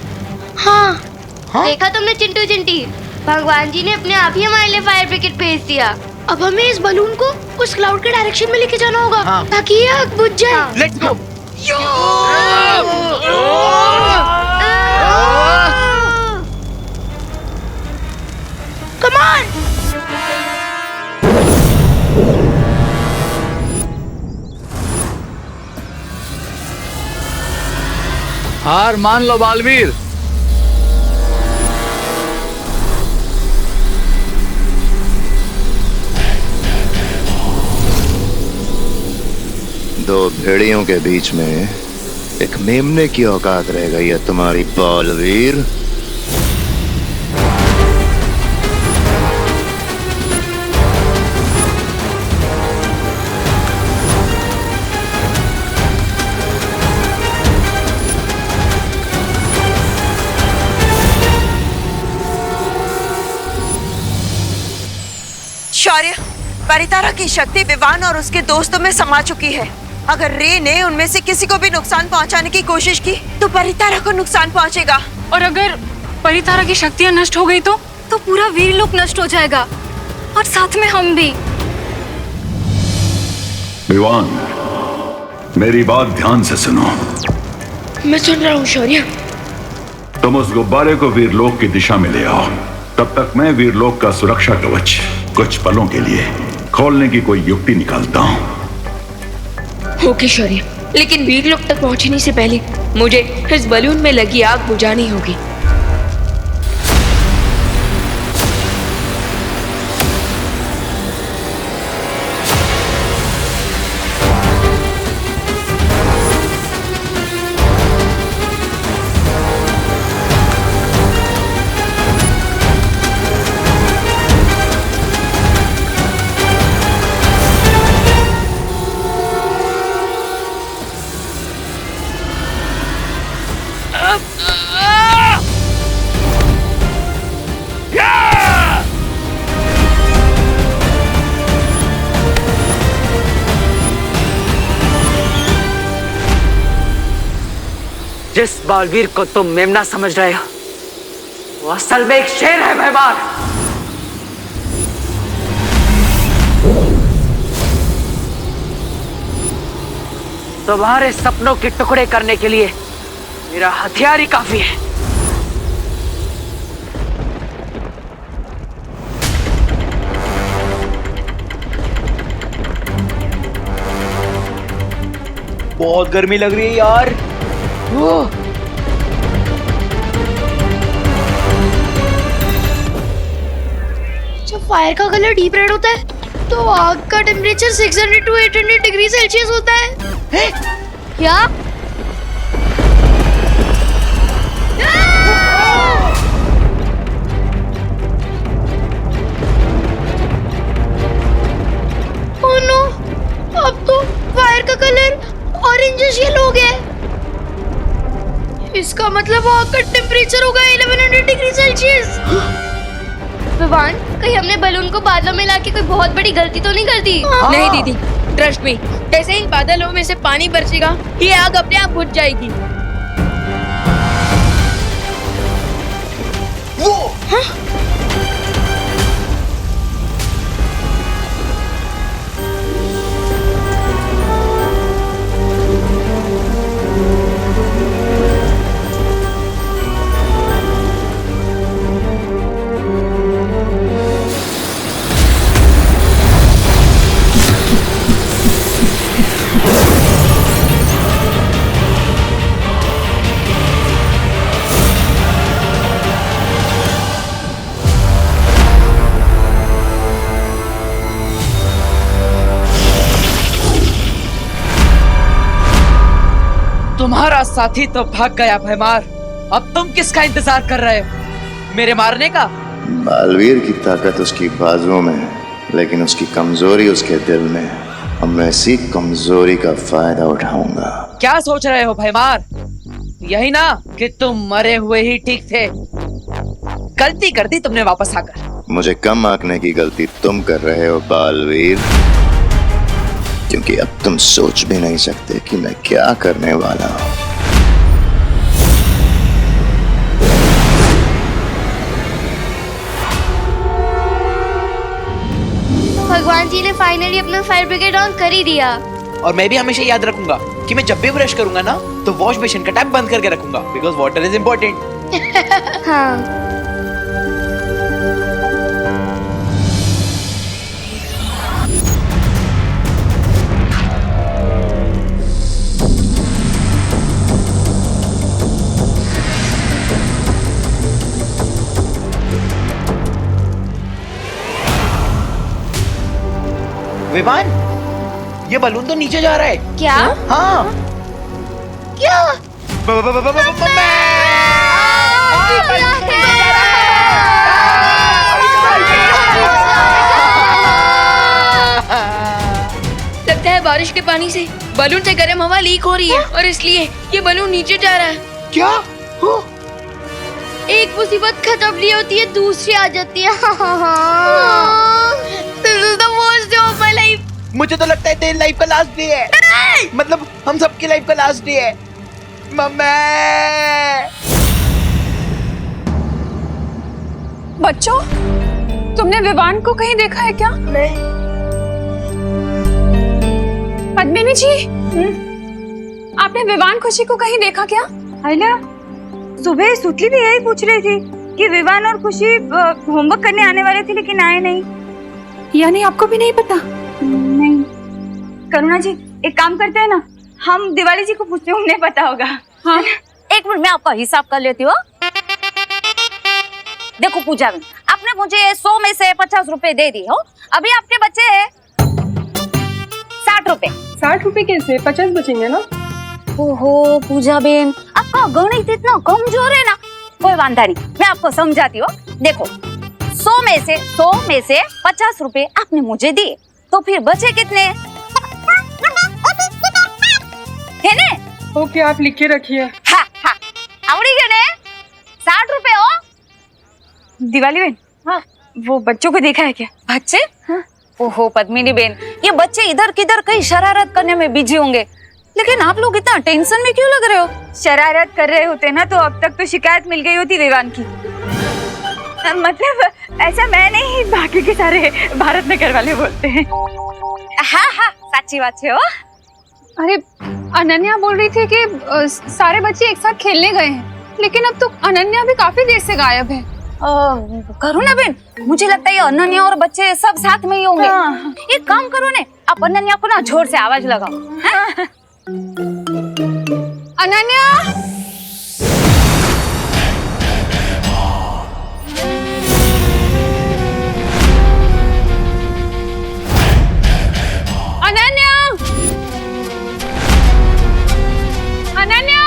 हाँ, देखा तुमने चिंटू चिंटी, भगवान जी ने अपने आप ही हमारे लिए फायर ब्रिगेड भेज दिया। अब हमें इस बलून को उस क्लाउड के डायरेक्शन में लेके जाना होगा ताकि ये आग बुझ जाए। Let's go. Come on. हार मान लो बालवीर। दो भेड़ियों के बीच में एक मेमने की औकात रह गई है तुम्हारी बालवीर। शौर्य, परितारा की शक्ति विवान और उसके दोस्तों में समा चुकी है। अगर रे ने उनमें से किसी को भी नुकसान पहुंचाने की कोशिश की तो परितारा को नुकसान पहुंचेगा। और अगर परितारा की शक्तियां नष्ट हो गई तो पूरा वीरलोक नष्ट हो जाएगा और साथ में हम भी। विवान, मेरी बात ध्यान से सुनो। मैं सुन रहा हूँ शौर्य। तुम उस गुब्बारे को वीरलोक की दिशा में ले आओ। तब तक मैं वीरलोक का सुरक्षा कवच कुछ पलों के लिए खोलने की कोई युक्ति निकालता हूँ। ओके शौर्य, लेकिन वीरलोक तक पहुंचने से पहले मुझे इस बलून में लगी आग बुझानी होगी। जिस बालवीर को तुम मेमना समझ रहे हो वो असल में एक शेर है मेहमान। तुम्हारे सपनों के टुकड़े करने के लिए मेरा हथियार ही काफी है। बहुत गर्मी लग रही है यार। जब फायर का कलर डीप रेड होता है तो आग का टेम्परेचर 600 to 800 डिग्री सेल्सियस होता है। क्या? ओह नो, अब तो फायर का कलर ऑरेंजिश येलो हो गया है। इसका मतलब आग का टेम्परेचर होगा 1100 डिग्री सेल्सियस। विवान, कहीं हमने बलून को बादलों में लाके कोई बहुत बड़ी गलती तो नहीं कर दी? नहीं दीदी, ट्रस्ट मी, जैसे ही बादलों में से पानी बरसेगा ये आग अपने आप बुझ जाएगी। वो तुम्हारा साथी तो भाग गया भैमार। अब तुम किसका इंतजार कर रहे हो? मेरे मारने का? बालवीर की ताकत उसकी बाजुओं में है, लेकिन उसकी कमजोरी उसके दिल में है। अब मैं इसी कमजोरी का फायदा उठाऊंगा। क्या सोच रहे हो भैमार? यही ना कि तुम मरे हुए ही ठीक थे। गलती कर दी तुमने वापस आकर। मुझे कम आंकने की गलती तुम कर रहे हो बालवीर। क्योंकि अब तुम सोच भी नहीं सकते कि मैं क्या करने वाला हूं। भगवान जी ने फाइनली अपना फायर ब्रिगेड ऑन कर ही दिया। और मैं भी हमेशा याद रखूंगा कि मैं जब भी ब्रश करूंगा ना तो वॉश बेसिन का टैप बंद करके रखूंगा, बिकॉज वाटर इज इम्पोर्टेंट। हाँ। विवान, ये बलून तो नीचे जा रहा है। क्या? हाँ। क्या? लगता है बारिश के पानी से बलून से गर्म हवा लीक हो रही है और इसलिए ये बलून नीचे जा रहा है। क्या? एक मुसीबत खत्म नहीं होती है, दूसरी आ जाती है। This is the worst day of my life. मुझे तो लगता है तेरी लाइफ का लास्ट डे है। मतलब हम सबकी लाइफ का लास्ट डे है। मम्मी। बच्चों, तुमने विवान को कहीं देखा है क्या? नहीं। पद्मिनी जी, आपने विवान खुशी को कहीं देखा क्या? आइला, सुबह सुतली भी यही पूछ रही थी कि विवान और खुशी होमवर्क करने आने वाले थे लेकिन आए नहीं। यानी आपको भी नहीं पता? नहीं। करुणा जी, एक काम करते हैं ना, हम दिवाली जी को पूछते हैं, उन्हें पता होगा। हाँ। एक मिनट, मैं आपका हिसाब कर लेती हूँ। देखो पूजा में आपने मुझे 100 में से 50 रुपए दे दी हो, अभी आपके बचे हैं 60 रुपए। 60 रुपए कैसे? 50 बचेंगे ना। ओहो पूजा बेन, आपका गणित इतना कमजोर है ना। कोई वांधा नहीं, मैं आपको समझाती हूँ। देखो 100 में से 50 रुपए आपने मुझे दिए, तो फिर बचे कितने है ने? ओके, आप लिख के रखिए। हाँ हाँ, आवड़ी गए ने 60 रुपए हो। दिवाली बेन, हाँ, वो बच्चों को देखा है क्या? बच्चे? हाँ। ओहो पद्मिनी बेन, ये बच्चे इधर किधर कहीं शरारत करने में बिजी होंगे, लेकिन आप लोग इतना टेंशन में क्यों लग रहे हो? शरारत कर रहे होते ना तो अब तक तो शिकायत मिल गई होती विवान की। मतलब ऐसा मैं नहीं, बाकी के सारे भारत में घर वाले बोलते हैं। हाँ हाँ, सच्ची बात है। हो अरे अनन्या बोल रही थी कि सारे बच्चे एक साथ खेलने गए हैं, लेकिन अब तो अनन्या भी काफी देर से गायब है। करुणा बेन, मुझे लगता है ये अनन्या और बच्चे सब साथ में ही होंगे। हाँ। एक काम करो ने, आप अनन्या को ना जोर से आवाज लगाओ। हाँ? अनन्या, अनन्या, अनन्या।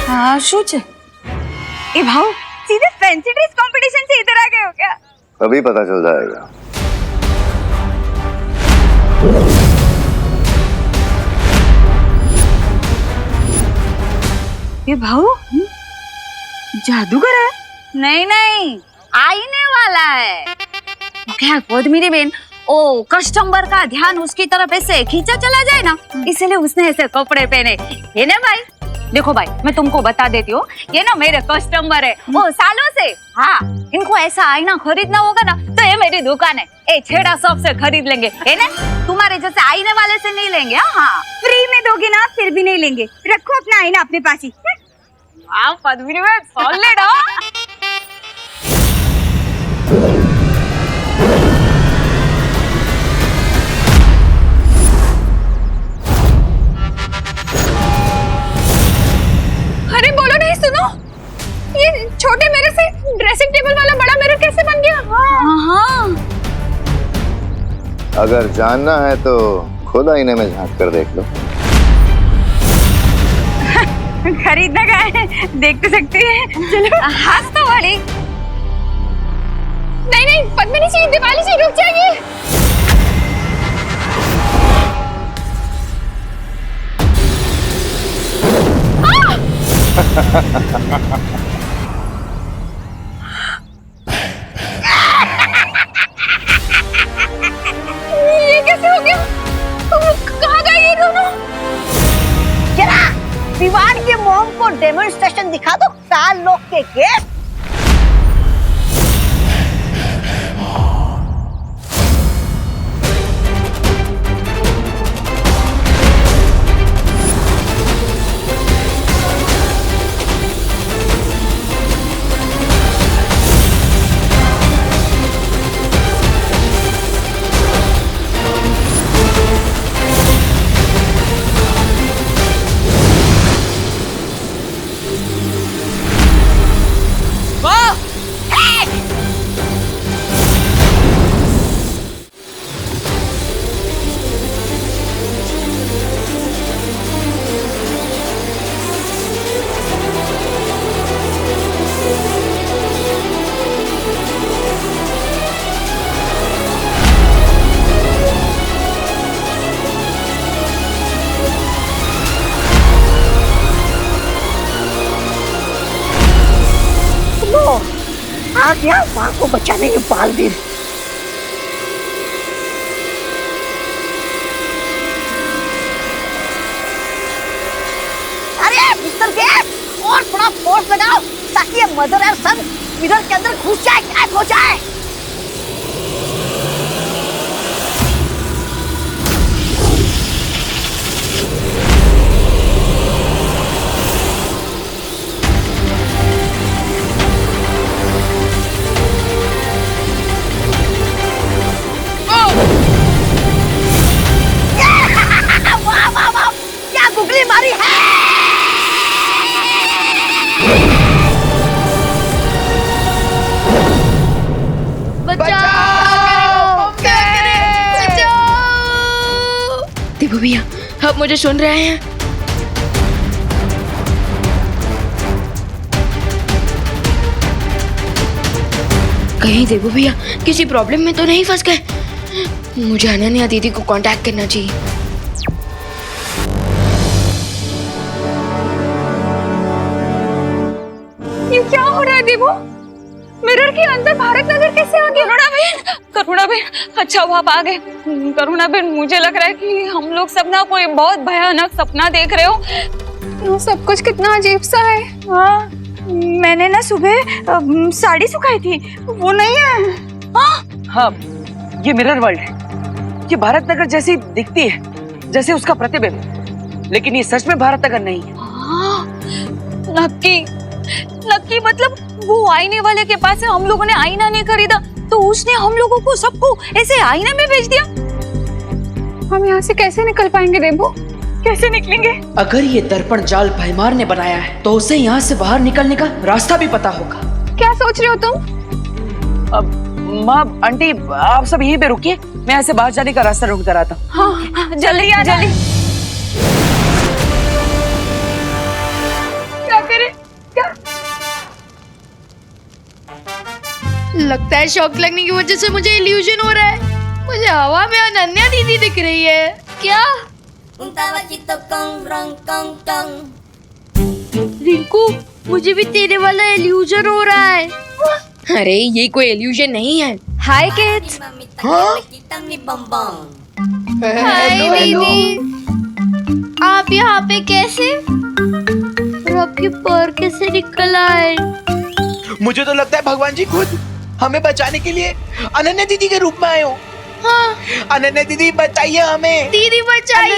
हाँ શું છે? ए भाऊ, सीधे फैंसी ड्रेस कंपटीशन से इधर आ गए हो क्या? अभी पता चल जाएगा। ए भाऊ, जादूगर है? नहीं नहीं, आईने वाला है। क्या पद्मिनी बेन, ओ कस्टमर का ध्यान उसकी तरफ ऐसे खींचा चला जाए ना, इसलिए उसने ऐसे कपड़े पहने। ये ना भाई, देखो भाई, मैं तुमको बता देती हूँ, ये ना मेरे कस्टमर है वो सालों से। हाँ, इनको ऐसा आईना खरीदना होगा ना तो ये मेरी दुकान है, ए छेड़ा शॉप से खरीद लेंगे, है ना? तुम्हारे जैसे आईने वाले से नहीं लेंगे। हाँ, फ्री में दोगे ना, फिर भी नहीं लेंगे। रखो अपना आईना अपने पास ही। वाह पद्मिनी बेन, सॉलिड हो। अरे बोलो नहीं, सुनो, ये छोटे मिरर से ड्रेसिंग टेबल वाला बड़ा मिरर कैसे बन गया? हाँ। अगर जानना है तो खुद आईने में झांक कर देख लो। खरीदना का है, देख तो सकती है। चलो हाथ तो वाली। नहीं नहीं पद्मिनी जी, दिवाली जी रुक जाइए। ये कैसे हो गया? कहाँ गए ये दोनों? जरा विवान के मॉम को डेमोन्स्ट्रेशन दिखा दो, 4 लोग के गेम। आ गया माँ को बचाने के बालवीर। अरे मिस्टर गेट, और थोड़ा फोर्स लगाओ ताकि ये मदर और सन मिरर के अंदर घुस जाए, गायब हो जाए। मारी है। देवू भैया, आप मुझे सुन रहे हैं? कहीं देवू भैया किसी प्रॉब्लम में तो नहीं फंस गए? मुझे अनन्या दीदी को कांटेक्ट करना चाहिए। ये क्या हो रहा है देवू? मिरर के अंदर भारत नगर कैसे आ गया? करुणा बहन, अच्छा हुआ आप आ गए। करुणा बहन, मुझे लग रहा है कि हम लोग सब ना कोई बहुत भयानक सपना देख रहे हो। सब कुछ कितना अजीब सा है। हाँ, मैंने ना सुबह साड़ी सुखाई थी, वो नहीं है। हाँ, ये मिरर वर्ल्ड है। ये भारत नगर जैसी दिखती है, जैसे उसका प्रतिबिंब, लेकिन ये सच में भारत नगर नहीं है। नक्की मतलब वो आईने वाले के पास है, हम लोगों ने आईना नहीं खरीदा तो उसने हम लोगों को सबको ऐसे आईने में भेज दिया। हम यहाँ से कैसे निकल पाएंगे देवू? कैसे निकलेंगे? अगर ये दर्पण जाल भैमार ने बनाया है तो उसे यहाँ से बाहर निकलने का रास्ता भी पता होगा। क्या सोच रहे हो तुम? माँ, आंटी, आप सब यहीं पे रुकिए, मैं यहाँ से बाहर जाने का रास्ता ढूंढ कर आता हूँ। हाँ, जल्दी आ जल्दी। क्या करें? क्या? लगता है शॉक लगने की वजह से मुझे इल्यूजन हो रहा है। मुझे हवा में अनन्या दीदी दिख रही है। क्या? रिंकू, मुझे भी तेरे वाला इल्यूजन हो रहा है। अरे ये कोई इल्यूजन नहीं है। हाय किड्स। हाय दीदी, आप यहाँ पे कैसे? और आपके पैर कैसे निकल आए? मुझे तो लगता है भगवान जी खुद हमें बचाने के लिए अनन्या दीदी के रूप में आए हो। हाँ। अनन्या दीदी बचाइए हमें। दीदी बचाइए,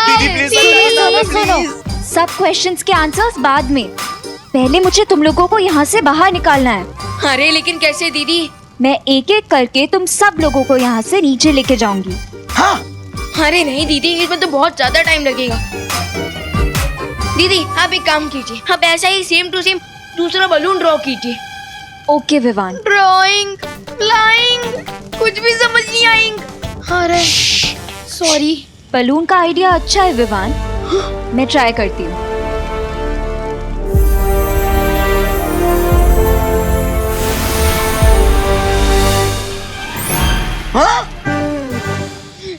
दीदी प्लीज। सब क्वेश्चंस के आंसर्स बाद में, पहले मुझे तुम लोगों को यहाँ से बाहर निकालना है। अरे लेकिन कैसे दीदी? मैं एक एक करके तुम सब लोगों को यहाँ से नीचे लेके जाऊंगी। हाँ। अरे नहीं दीदी, इसमें तो बहुत ज्यादा टाइम लगेगा। दीदी आप एक काम कीजिए, आप ऐसा ही सेम टू सेम दूसरा बलून ड्रॉ कीजिए। ओके विवान। ड्राइंग, फ्लाइंग, कुछ भी समझ नहीं आएंगे। अरे सॉरी। बलून का आइडिया अच्छा है विवान, मैं ट्राई करती हूँ।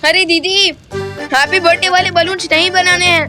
अरे दीदी, हैप्पी बर्थडे वाले बलून्स नहीं बनाने हैं,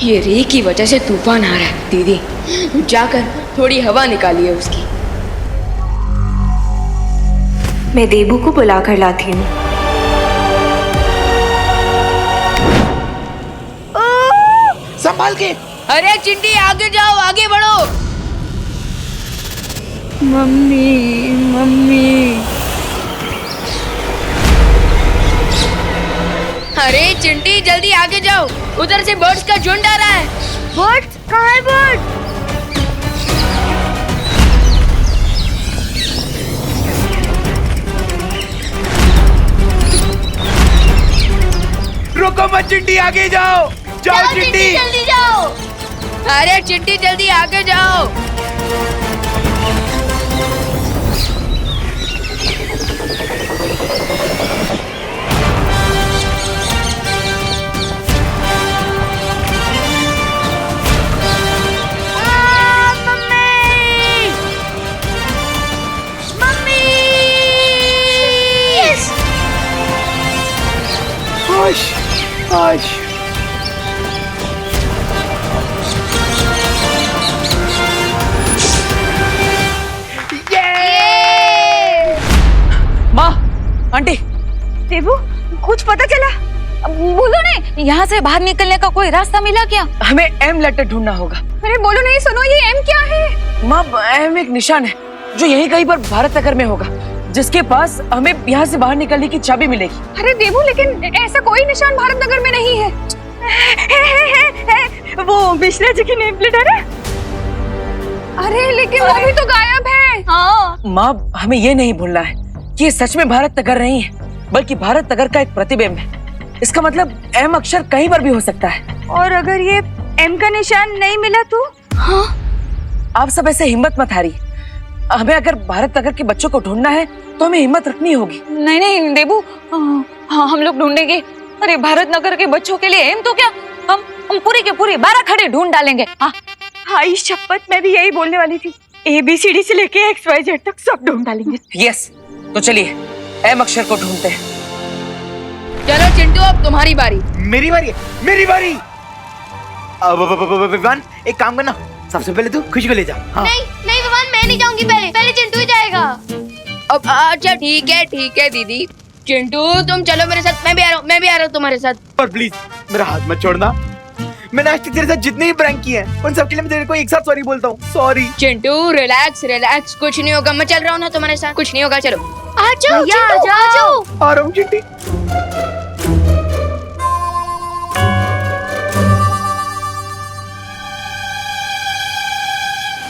ये रे की वजह से तूफान आ रहा है। दीदी जाकर थोड़ी हवा निकालिए उसकी। मैं देबू को बुला कर लाती हूँ। संभाल के। अरे चिंटी आगे जाओ, आगे बढ़ो। Mummy mummy. अरे चिंटी जल्दी आगे जाओ, उधर से बर्ड्स का झुंड आ रहा है। बर्ड्स कहाँ है? बर्ड रुको मत चिंटी, आगे जाओ। जाओ चिंटी जल्दी जाओ। अरे चिंटी जल्दी आगे जाओ। आज माँ, आंटी। देबू कुछ पता चला? बोलो ने, यहाँ से बाहर निकलने का कोई रास्ता मिला क्या? हमें एम लेटर ढूंढना होगा। अरे बोलो नहीं, सुनो, ये एम क्या है? माँ, एम एक निशान है जो यहीं कहीं पर भारत नगर में होगा, जिसके पास हमें यहाँ से बाहर निकलने की चाबी मिलेगी। अरे देबू, लेकिन ऐसा कोई निशान भारत नगर में नहीं है। है। वो मिश्रा जी की नेम प्लेट है ना? अरे लेकिन वो भी तो गायब है। हाँ। माँ, हमें ये नहीं भूलना है कि ये सच में भारत नगर नहीं है, बल्कि भारत नगर का एक प्रतिबिंब है। इसका मतलब एम अक्षर कहीं पर भी हो सकता है। और अगर ये एम का निशान नहीं मिला तो? हाँ, आप सब ऐसे हिम्मत मत हारिए। हमें अगर भारत नगर के बच्चों को ढूंढना है तो हमें हिम्मत रखनी होगी। नहीं नहीं देबू, हाँ हम लोग ढूंढेंगे। अरे भारत नगर के बच्चों के लिए एम तो क्या, हम पूरी के पूरी 12 खड़े ढूंढ डालेंगे। हाँ, इस शपथ मैं भी यही बोलने वाली थी। ABCD से लेके XYZ तक सब ढूंढ डालेंगे। यस, तो चलिए एम अक्षर को ढूंढते हैं। चलो चिंटू, अब तुम्हारी बारी। मेरी बारी है, मेरी बारी। अब विवान, एक काम करना, सबसे पहले तू खुशी को ले जा। हाँ। नहीं नहीं विवान, मैं नहीं जाऊंगी। पहले चिंटू ही जाएगा। अब अच्छा ठीक है दीदी। चिंटू तुम चलो मेरे साथ, मैं भी आ रहा हूँ तुम्हारे साथ। और प्लीज मेरा हाथ मत छोड़ना। मैंने आज तक तेरे साथ जितने भी प्रैंक किए हैं उन सब के लिए मैं तेरे को एक साथ सॉरी बोलता हूँ। सॉरी चिंटू, रिलैक्स, कुछ नहीं होगा। मैं चल रहा हूँ ना तुम्हारे साथ, कुछ नहीं होगा। चलो आ जाओ, आ जाओ। आ रहा हूँ चिंटी।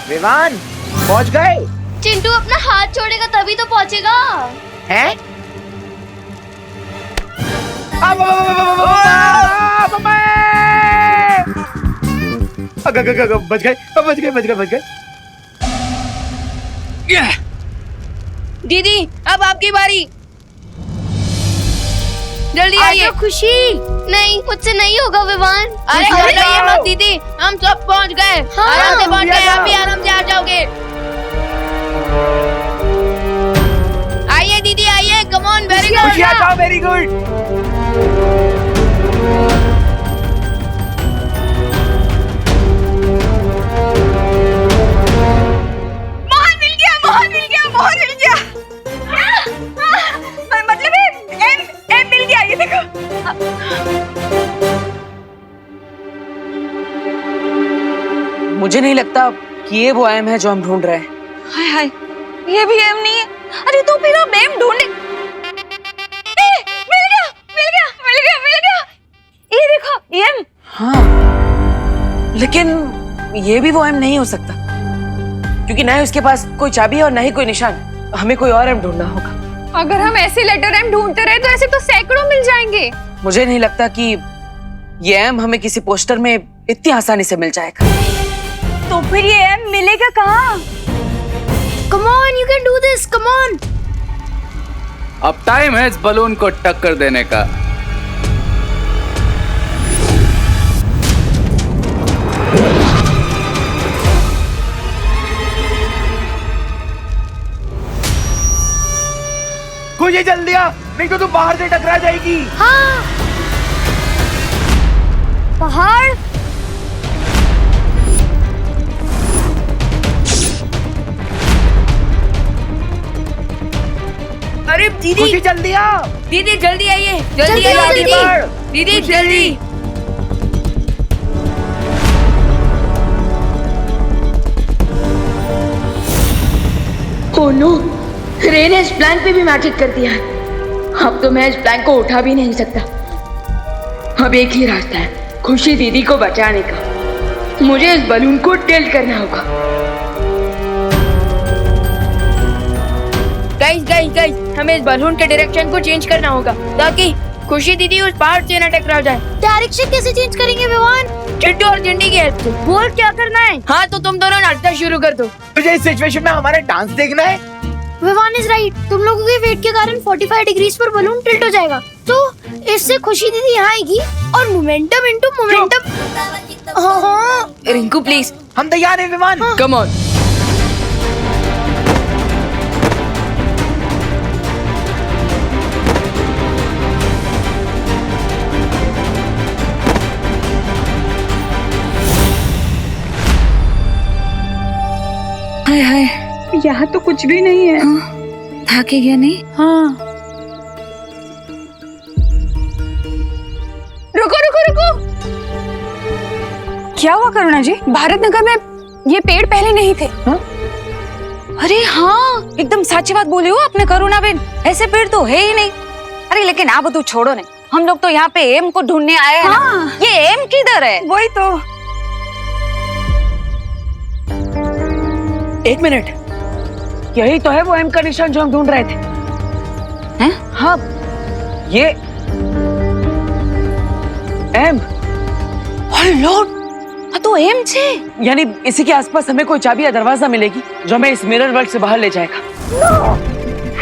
विवान पहुंच गए। चिंटू अपना हाथ छोड़ेगा तभी तो पहुंचेगा। हैं? बच गए। दीदी अब आपकी बारी, जल्दी आइए। खुशी नहीं, मुझसे नहीं होगा विवान। अरे घबराइए मत दीदी, हम सब पहुंच गए। हाँ, आराम से पहुंच गए, आप भी आराम से आ जाओगे। आइए दीदी आइए, come on, very good. Very good. मोहर मिल गया। मतलब एम मिल गया। ये देखो। मुझे नहीं लगता कि ये वो एम है जो हम ढूंढ रहे हैं। हाय हाय, ये भी एम नहीं है। अरे तो फिर अब एम ढूंढे। मिल गया। ये देखो एम। हाँ, लेकिन ये भी वो एम नहीं हो सकता, क्योंकि ना ही उसके पास कोई चाबी है और ना ही कोई निशान। हमें कोई और एम ढूंढना होगा। अगर हम ऐसे लेटर एम ढूंढते रहे तो ऐसे तो सैकड़ों मिल जाएंगे। मुझे नहीं लगता कि ये एम हमें किसी पोस्टर में इतनी आसानी से मिल जाएगा। तो फिर ये एम मिलेगा कहाँ? Come on, you can do this. Come on. अब टाइम है इस बलून को टक्कर देने का। खुशी जल्दी आ, नहीं तो तू बाहर से टकरा जाएगी। हाँ। पहाड़ दीदी खुशी जल्दी आओ। दीदी जल्दी आइए, जल्दी जल्दी आओ, आइए दीदी। दीदी जल्दी। ओह नो, रे ने इस प्लान पे भी मैजिक कर दिया है। अब तो मैं इस प्लान को उठा भी नहीं सकता। अब एक ही रास्ता है, खुशी दीदी को बचाने का। मुझे इस बलून को टिल्ट करना होगा। गाइस, हमें इस बलून के डायरेक्शन को चेंज करना होगा ताकि खुशी दीदी उस पहाड़ से न टकरा जाए। डायरेक्शन कैसे चेंज करेंगे विवान? चिंटू और चिंटी की हेल्प से। बोल क्या करना है? हाँ तो तुम दोनों नाचना शुरू कर दो। तुझे इस सिचुएशन में हमारा डांस देखना है? Vivaan is right. तुम लोगों के वेट के कारण 45 डिग्रीज पर बलून टिल्ट हो जाएगा, तो इससे खुशी दीदी यहाँ आएगी और मोमेंटम इनटू मोमेंटम। हाँ रिंकू प्लीज, हम तैयार हैं विमान। Come on. हाय हाय, यहाँ तो कुछ भी नहीं है। थके गया नहीं? हाँ। रुको। क्या हुआ करुणा जी? भारत नगर में ये पेड़ पहले नहीं थे। अरे हाँ, एकदम सच्ची बात बोली हो आपने करुणा बेन, ऐसे पेड़ तो है ही नहीं। अरे लेकिन आप तो छोड़ो नहीं, हम लोग तो यहाँ पे एम को ढूंढने आए हैं। हाँ। ये एम किधर है? वही तो। एक मिनट, यही तो है वो एम का निशान जो हम ढूंढ रहे थे। हैं? हाँ, ये एम। लॉर्ड, तो एम छे। यानी इसी के आसपास हमें कोई चाबी या दरवाजा मिलेगी जो हमें इस मिरर वर्ल्ड से बाहर ले जाएगा।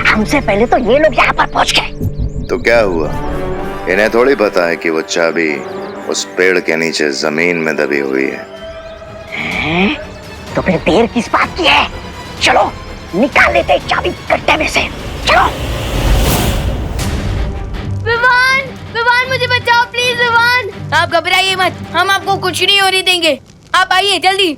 हमसे पहले तो ये लोग यहाँ पर पहुँच गए। तो क्या हुआ? इन्हें थोड़ी पता है कि वो चाबी उस पेड़ के नीचे जमीन में दबी हुई है। तो फिर देर किस बात की है? चलो निकाल लेते चाबी गड्ढे में से। चलो। विवान मुझे बचाओ प्लीज विवान। आप घबराइए मत, हम आपको कुछ नहीं होने देंगे। आप आइए जल्दी।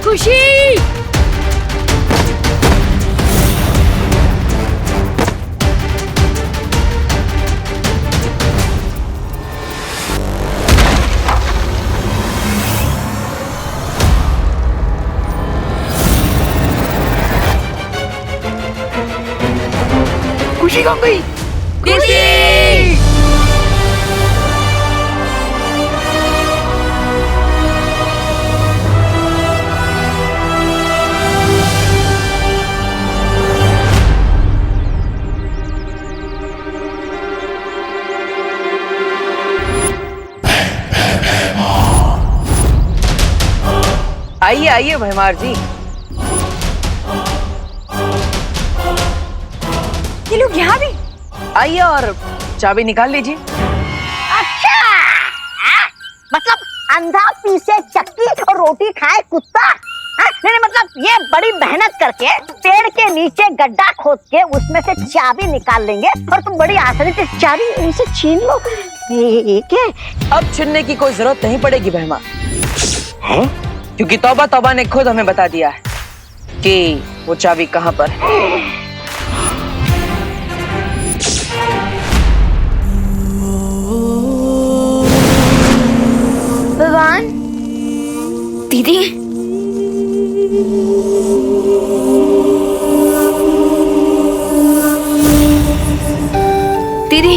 खुशी, खुशी कहाँ गई? खुशी। आइए आइए भैमार जी। ये लोग यहाँ भी? आइए और चाबी निकाल लीजिए। अच्छा, मतलब अंधा पीसे चक्की और रोटी खाए कुत्ता। नहीं मतलब ये बड़ी मेहनत करके पेड़ के नीचे गड्ढा खोद के उसमें से चाबी निकाल लेंगे और तुम बड़ी आसानी से चाबी इनसे छीन लो। क्या? अब छीनने की कोई जरूरत नहीं पड़ेगी भैमा, क्योंकि तौबा ने खुद हमें बता दिया है कि वो चाबी कहाँ पर है। विवान दीदी, दीदी,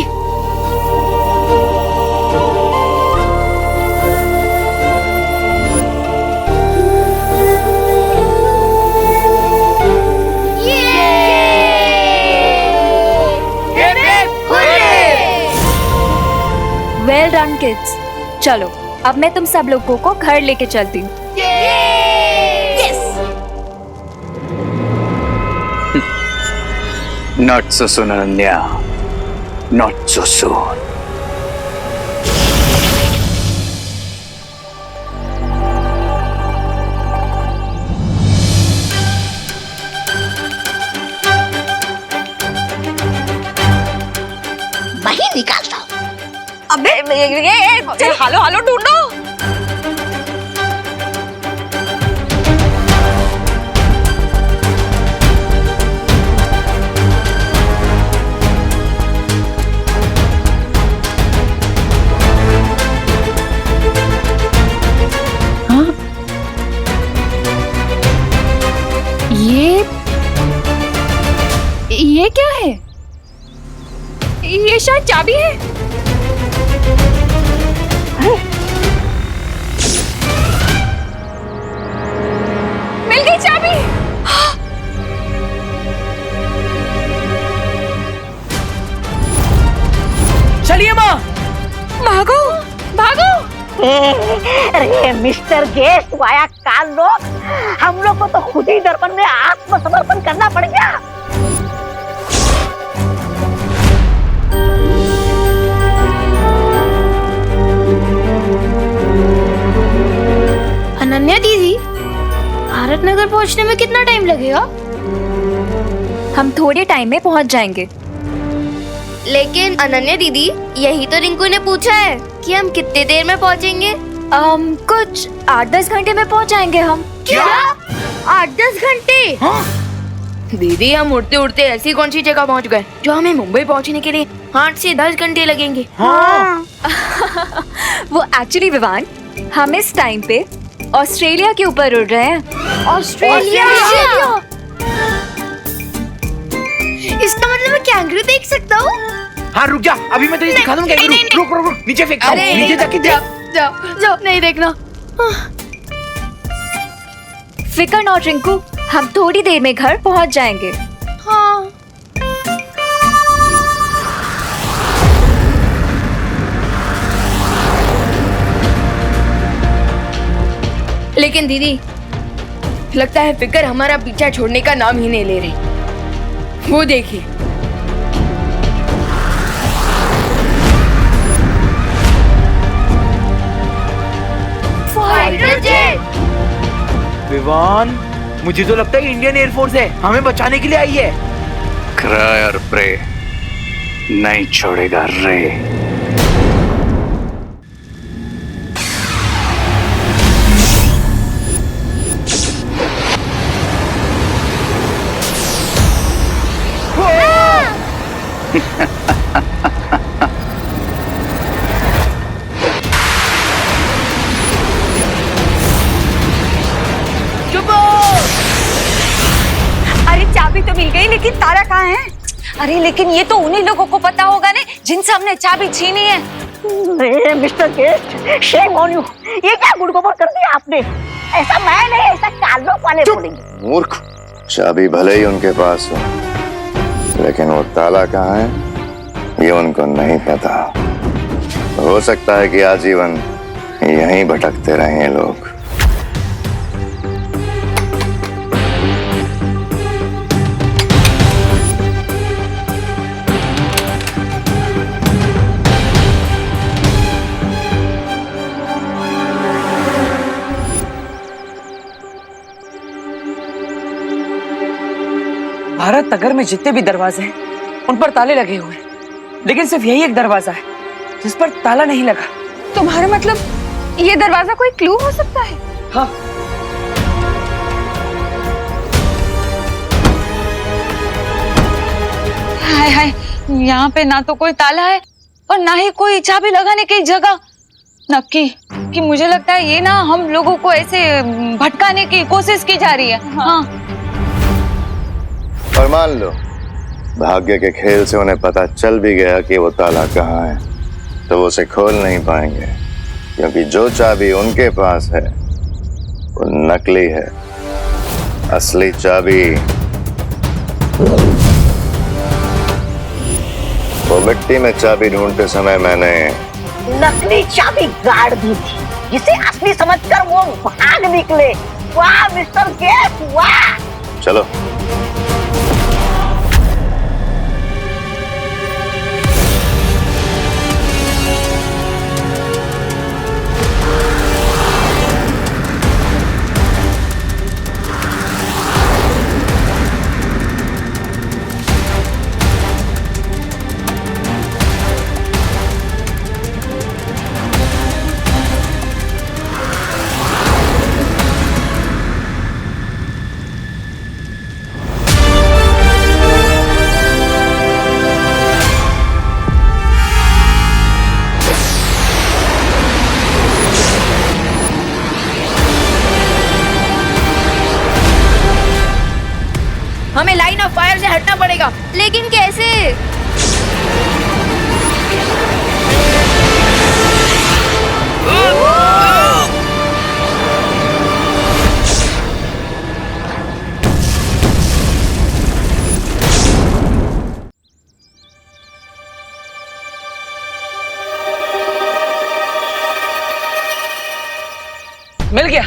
वेल डन किड्स। चलो अब मैं तुम सब लोगों को घर लेके चलती हूँ। Not so soon, Ananya. Not so soon. वही निकालता हूँ। अबे ये हालो हालो ढूंढो। ये क्या है? ये शायद चाबी है। मिल गई चाबी। चलिए माँ, भागो भागो। अरे मिस्टर गेस्ट वाया काल लोग, हम लोग को तो खुद ही दर्पण में आत्मसमर्पण करना पड़ेगा। अनन्या दीदी, भारत नगर पहुंचने में कितना टाइम लगेगा? हम थोड़े टाइम में पहुंच जाएंगे। लेकिन अनन्या दीदी, यही तो रिंकू ने पूछा है कि हम कितने देर में पहुंचेंगे। कुछ 8-10 घंटे में पहुंच जाएंगे हम। क्या 8-10 घंटे? दीदी, हम उड़ते उड़ते ऐसी कौन सी जगह पहुंच गए जो हमें मुंबई पहुंचने के लिए 8 से 10 घंटे लगेंगे? वो एक्चुअली विवान, हम इस टाइम पे ऑस्ट्रेलिया के ऊपर उड़ रहे हैं। ऑस्ट्रेलिया? इसका मतलब मैं कैंगरू देख सकता हूँ? हाँ रुक जा, अभी मैं तुझे दिखा दूंगा कैंगरू। रुक रुक रुक, नीचे फेंक, नीचे जाके देख। जाओ, नहीं देखना। फिकर नॉट रिंकू, हम थोड़ी देर में घर पहुंच जाएंगे। हाँ। लेकिन दीदी, लगता है फिकर हमारा पीछा छोड़ने का नाम ही नहीं ले रही। वो देखिए। Fighter jet. विवान, मुझे तो लगता है इंडियन एयरफोर्स है, हमें बचाने के लिए आई है। क्राय और प्रे नहीं छोड़ेगा रे। अरे चाबी तो मिल गई, लेकिन ताला कहाँ है? अरे लेकिन ये तो उन्हीं लोगों को पता होगा ना जिनसे हमने चाबी छीनी है। अरे mister guest, shame on you, ये क्या गुड़गोबर कर दिया आपने? ऐसा मैं नहीं, ऐसा काल लोग वाले बोलेंगे। मूर्ख, चाबी भले ही उनके पास हो, लेकिन वो ताला कहाँ है ये उनको नहीं पता। हो सकता है कि आजीवन यहीं भटकते रहे ये लोग। भारत नगर में जितने भी दरवाजे हैं उन पर ताले लगे हुए हैं, लेकिन सिर्फ यही एक दरवाजा है जिस पर ताला नहीं लगा। तुम्हारा मतलब ये दरवाजा कोई क्लू हो सकता है? हाँ। हाय हाय, यहाँ पे ना तो कोई ताला है और ना ही कोई चाबी लगाने की जगह। नक्की कि मुझे लगता है ये ना हम लोगों को ऐसे भटकाने की कोशिश की जा रही है। हाँ। और मान लो भाग्य के खेल से उन्हें पता चल भी गया कि वो ताला कहाँ है, तो वो उसे खोल नहीं पाएंगे, क्योंकि जो चाबी उनके पास है वो नकली है। असली चाबी वो मिट्टी में चाबी ढूंढते समय मैंने नकली चाबी गाड़ दी थी, जिसे असली समझकर वो भाग निकले। वाह मिस्टर गेस्ट, वाह। चलो। हमें लाइन ऑफ फायर से हटना पड़ेगा। लेकिन कैसे? मिल गया।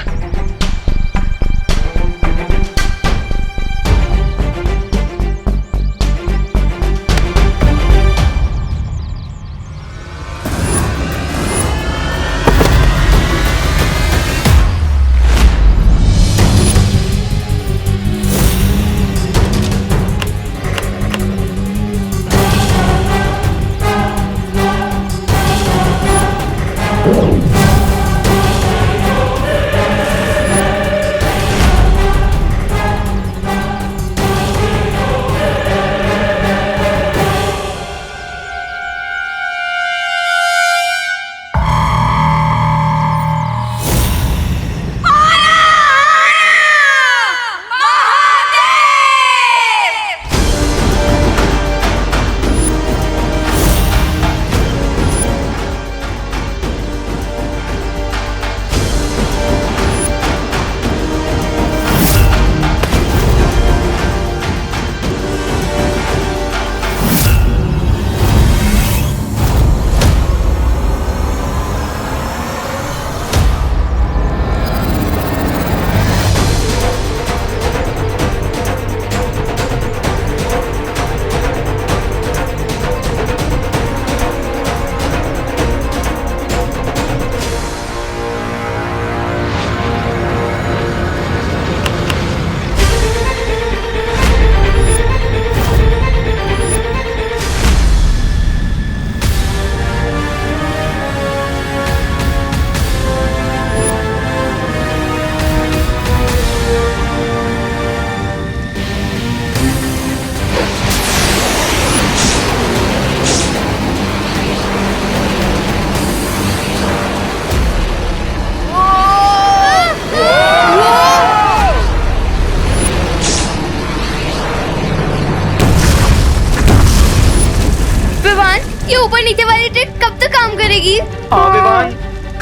ये ऊपर नीचे वाली ट्रिक कब तक काम करेगी?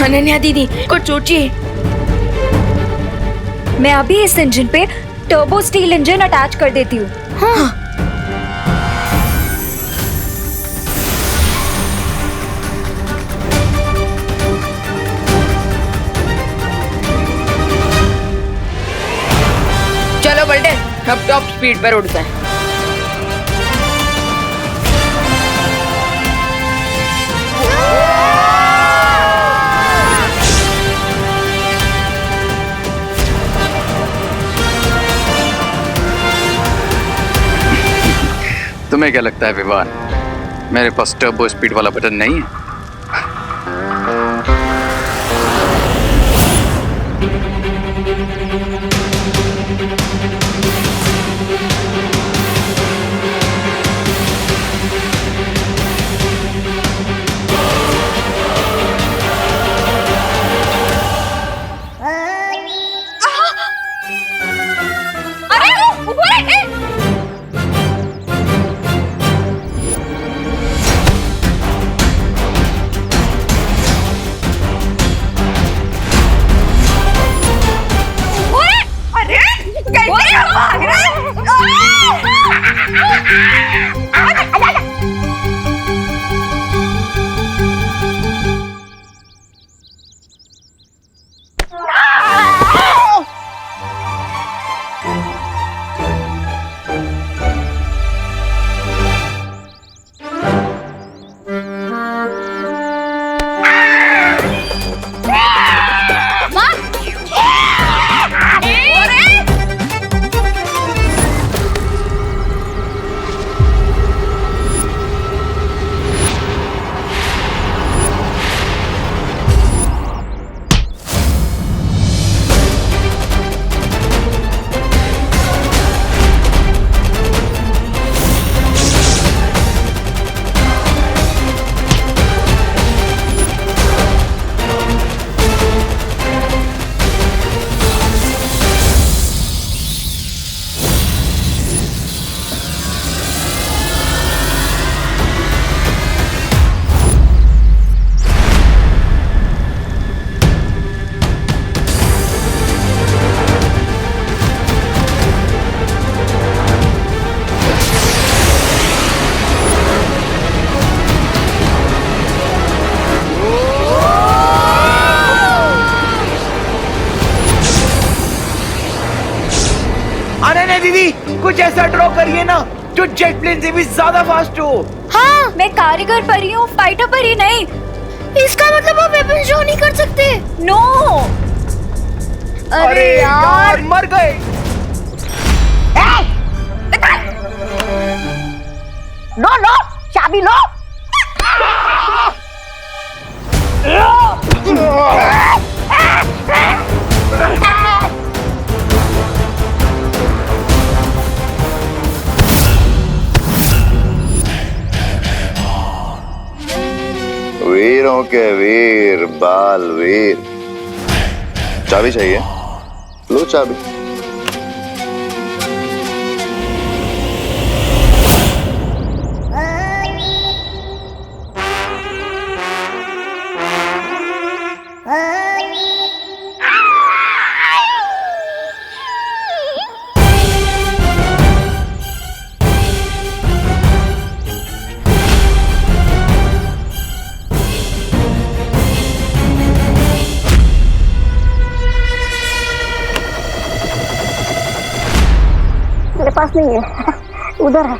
अनन्या दीदी कुछ सोचिए। मैं अभी इस इंजन पे टर्बो स्टील इंजन अटैच कर देती हूँ। हाँ। चलो बल्टे, अब टॉप स्पीड पर उड़ते हैं। तुम्हें क्या लगता है विवान, मेरे पास टर्बो स्पीड वाला बटन नहीं है? कुछ ऐसा ड्रॉ करिए ना जो जेट प्लेन से भी ज्यादा फास्ट हो। हाँ, मैं कारीगर परी हूँ, फाइटर परी नहीं। इसका मतलब आप वेपन शो नहीं कर सकते। नो। अरे यार मर गए। लो लो चाबी लो। वीरों के वीर बालवीर। चाबी चाहिए? लो चाबी। मेरे पास नहीं है, उधर है।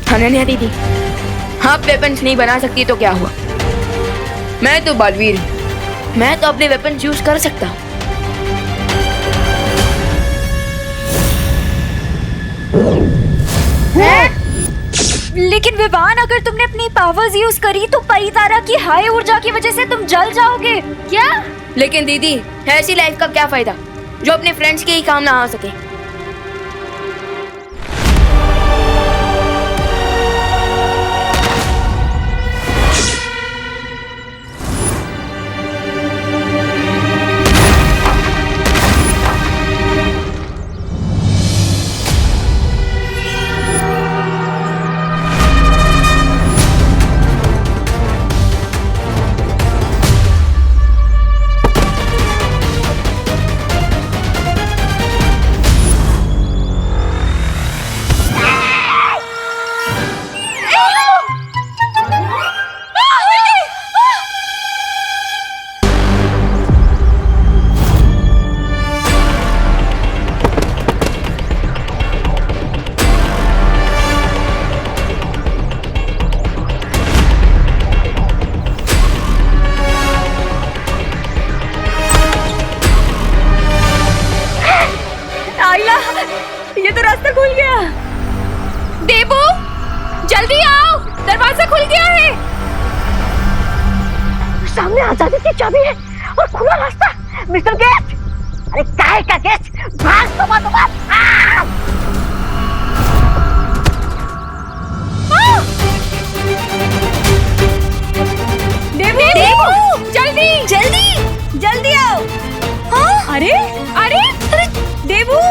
अनन्या दीदी, आप वेपन्स नहीं बना सकती तो क्या हुआ? मैं तो बालवीर हूँ, मैं तो अपने वेपन्स यूज कर सकता हूँ। लेकिन विवान, अगर तुमने अपनी पावर्स यूज करी तो परितारा की हाई ऊर्जा की वजह से तुम जल जाओगे। क्या? लेकिन दीदी, ऐसी लाइफ का क्या फायदा जो अपने फ्रेंड्स के ही काम ना आ सके। ये तो रास्ता खुल गया। देबू, जल्दी आओ, दरवाजा खुल गया है। सामने आजादी की चाबी है और खुला रास्ता। मिस्टर गेस्ट, अरे काहे का गेस्ट, भाग तो मत। देबू, जल्दी जल्दी जल्दी आओ। हाँ? अरे अरे देबू,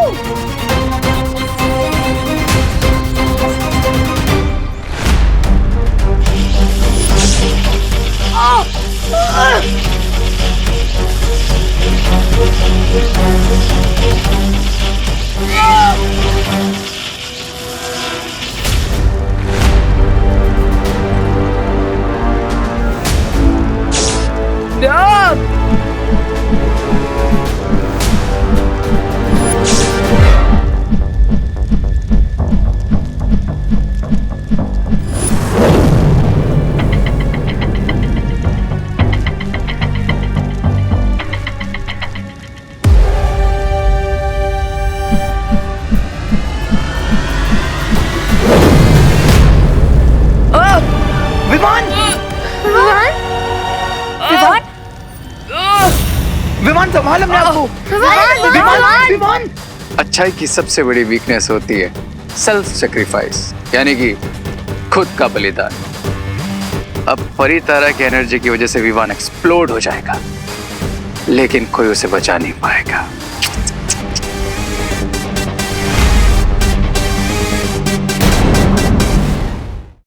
विमान संभाल अपने आप को। विमान। अच्छाई की सबसे बड़ी वीकनेस होती है सेल्फ सेक्रीफाइस, यानी कि खुद का बलिदान। अब परितारा की एनर्जी की वजह से विमान एक्सप्लोड हो जाएगा, लेकिन कोई उसे बचा नहीं पाएगा।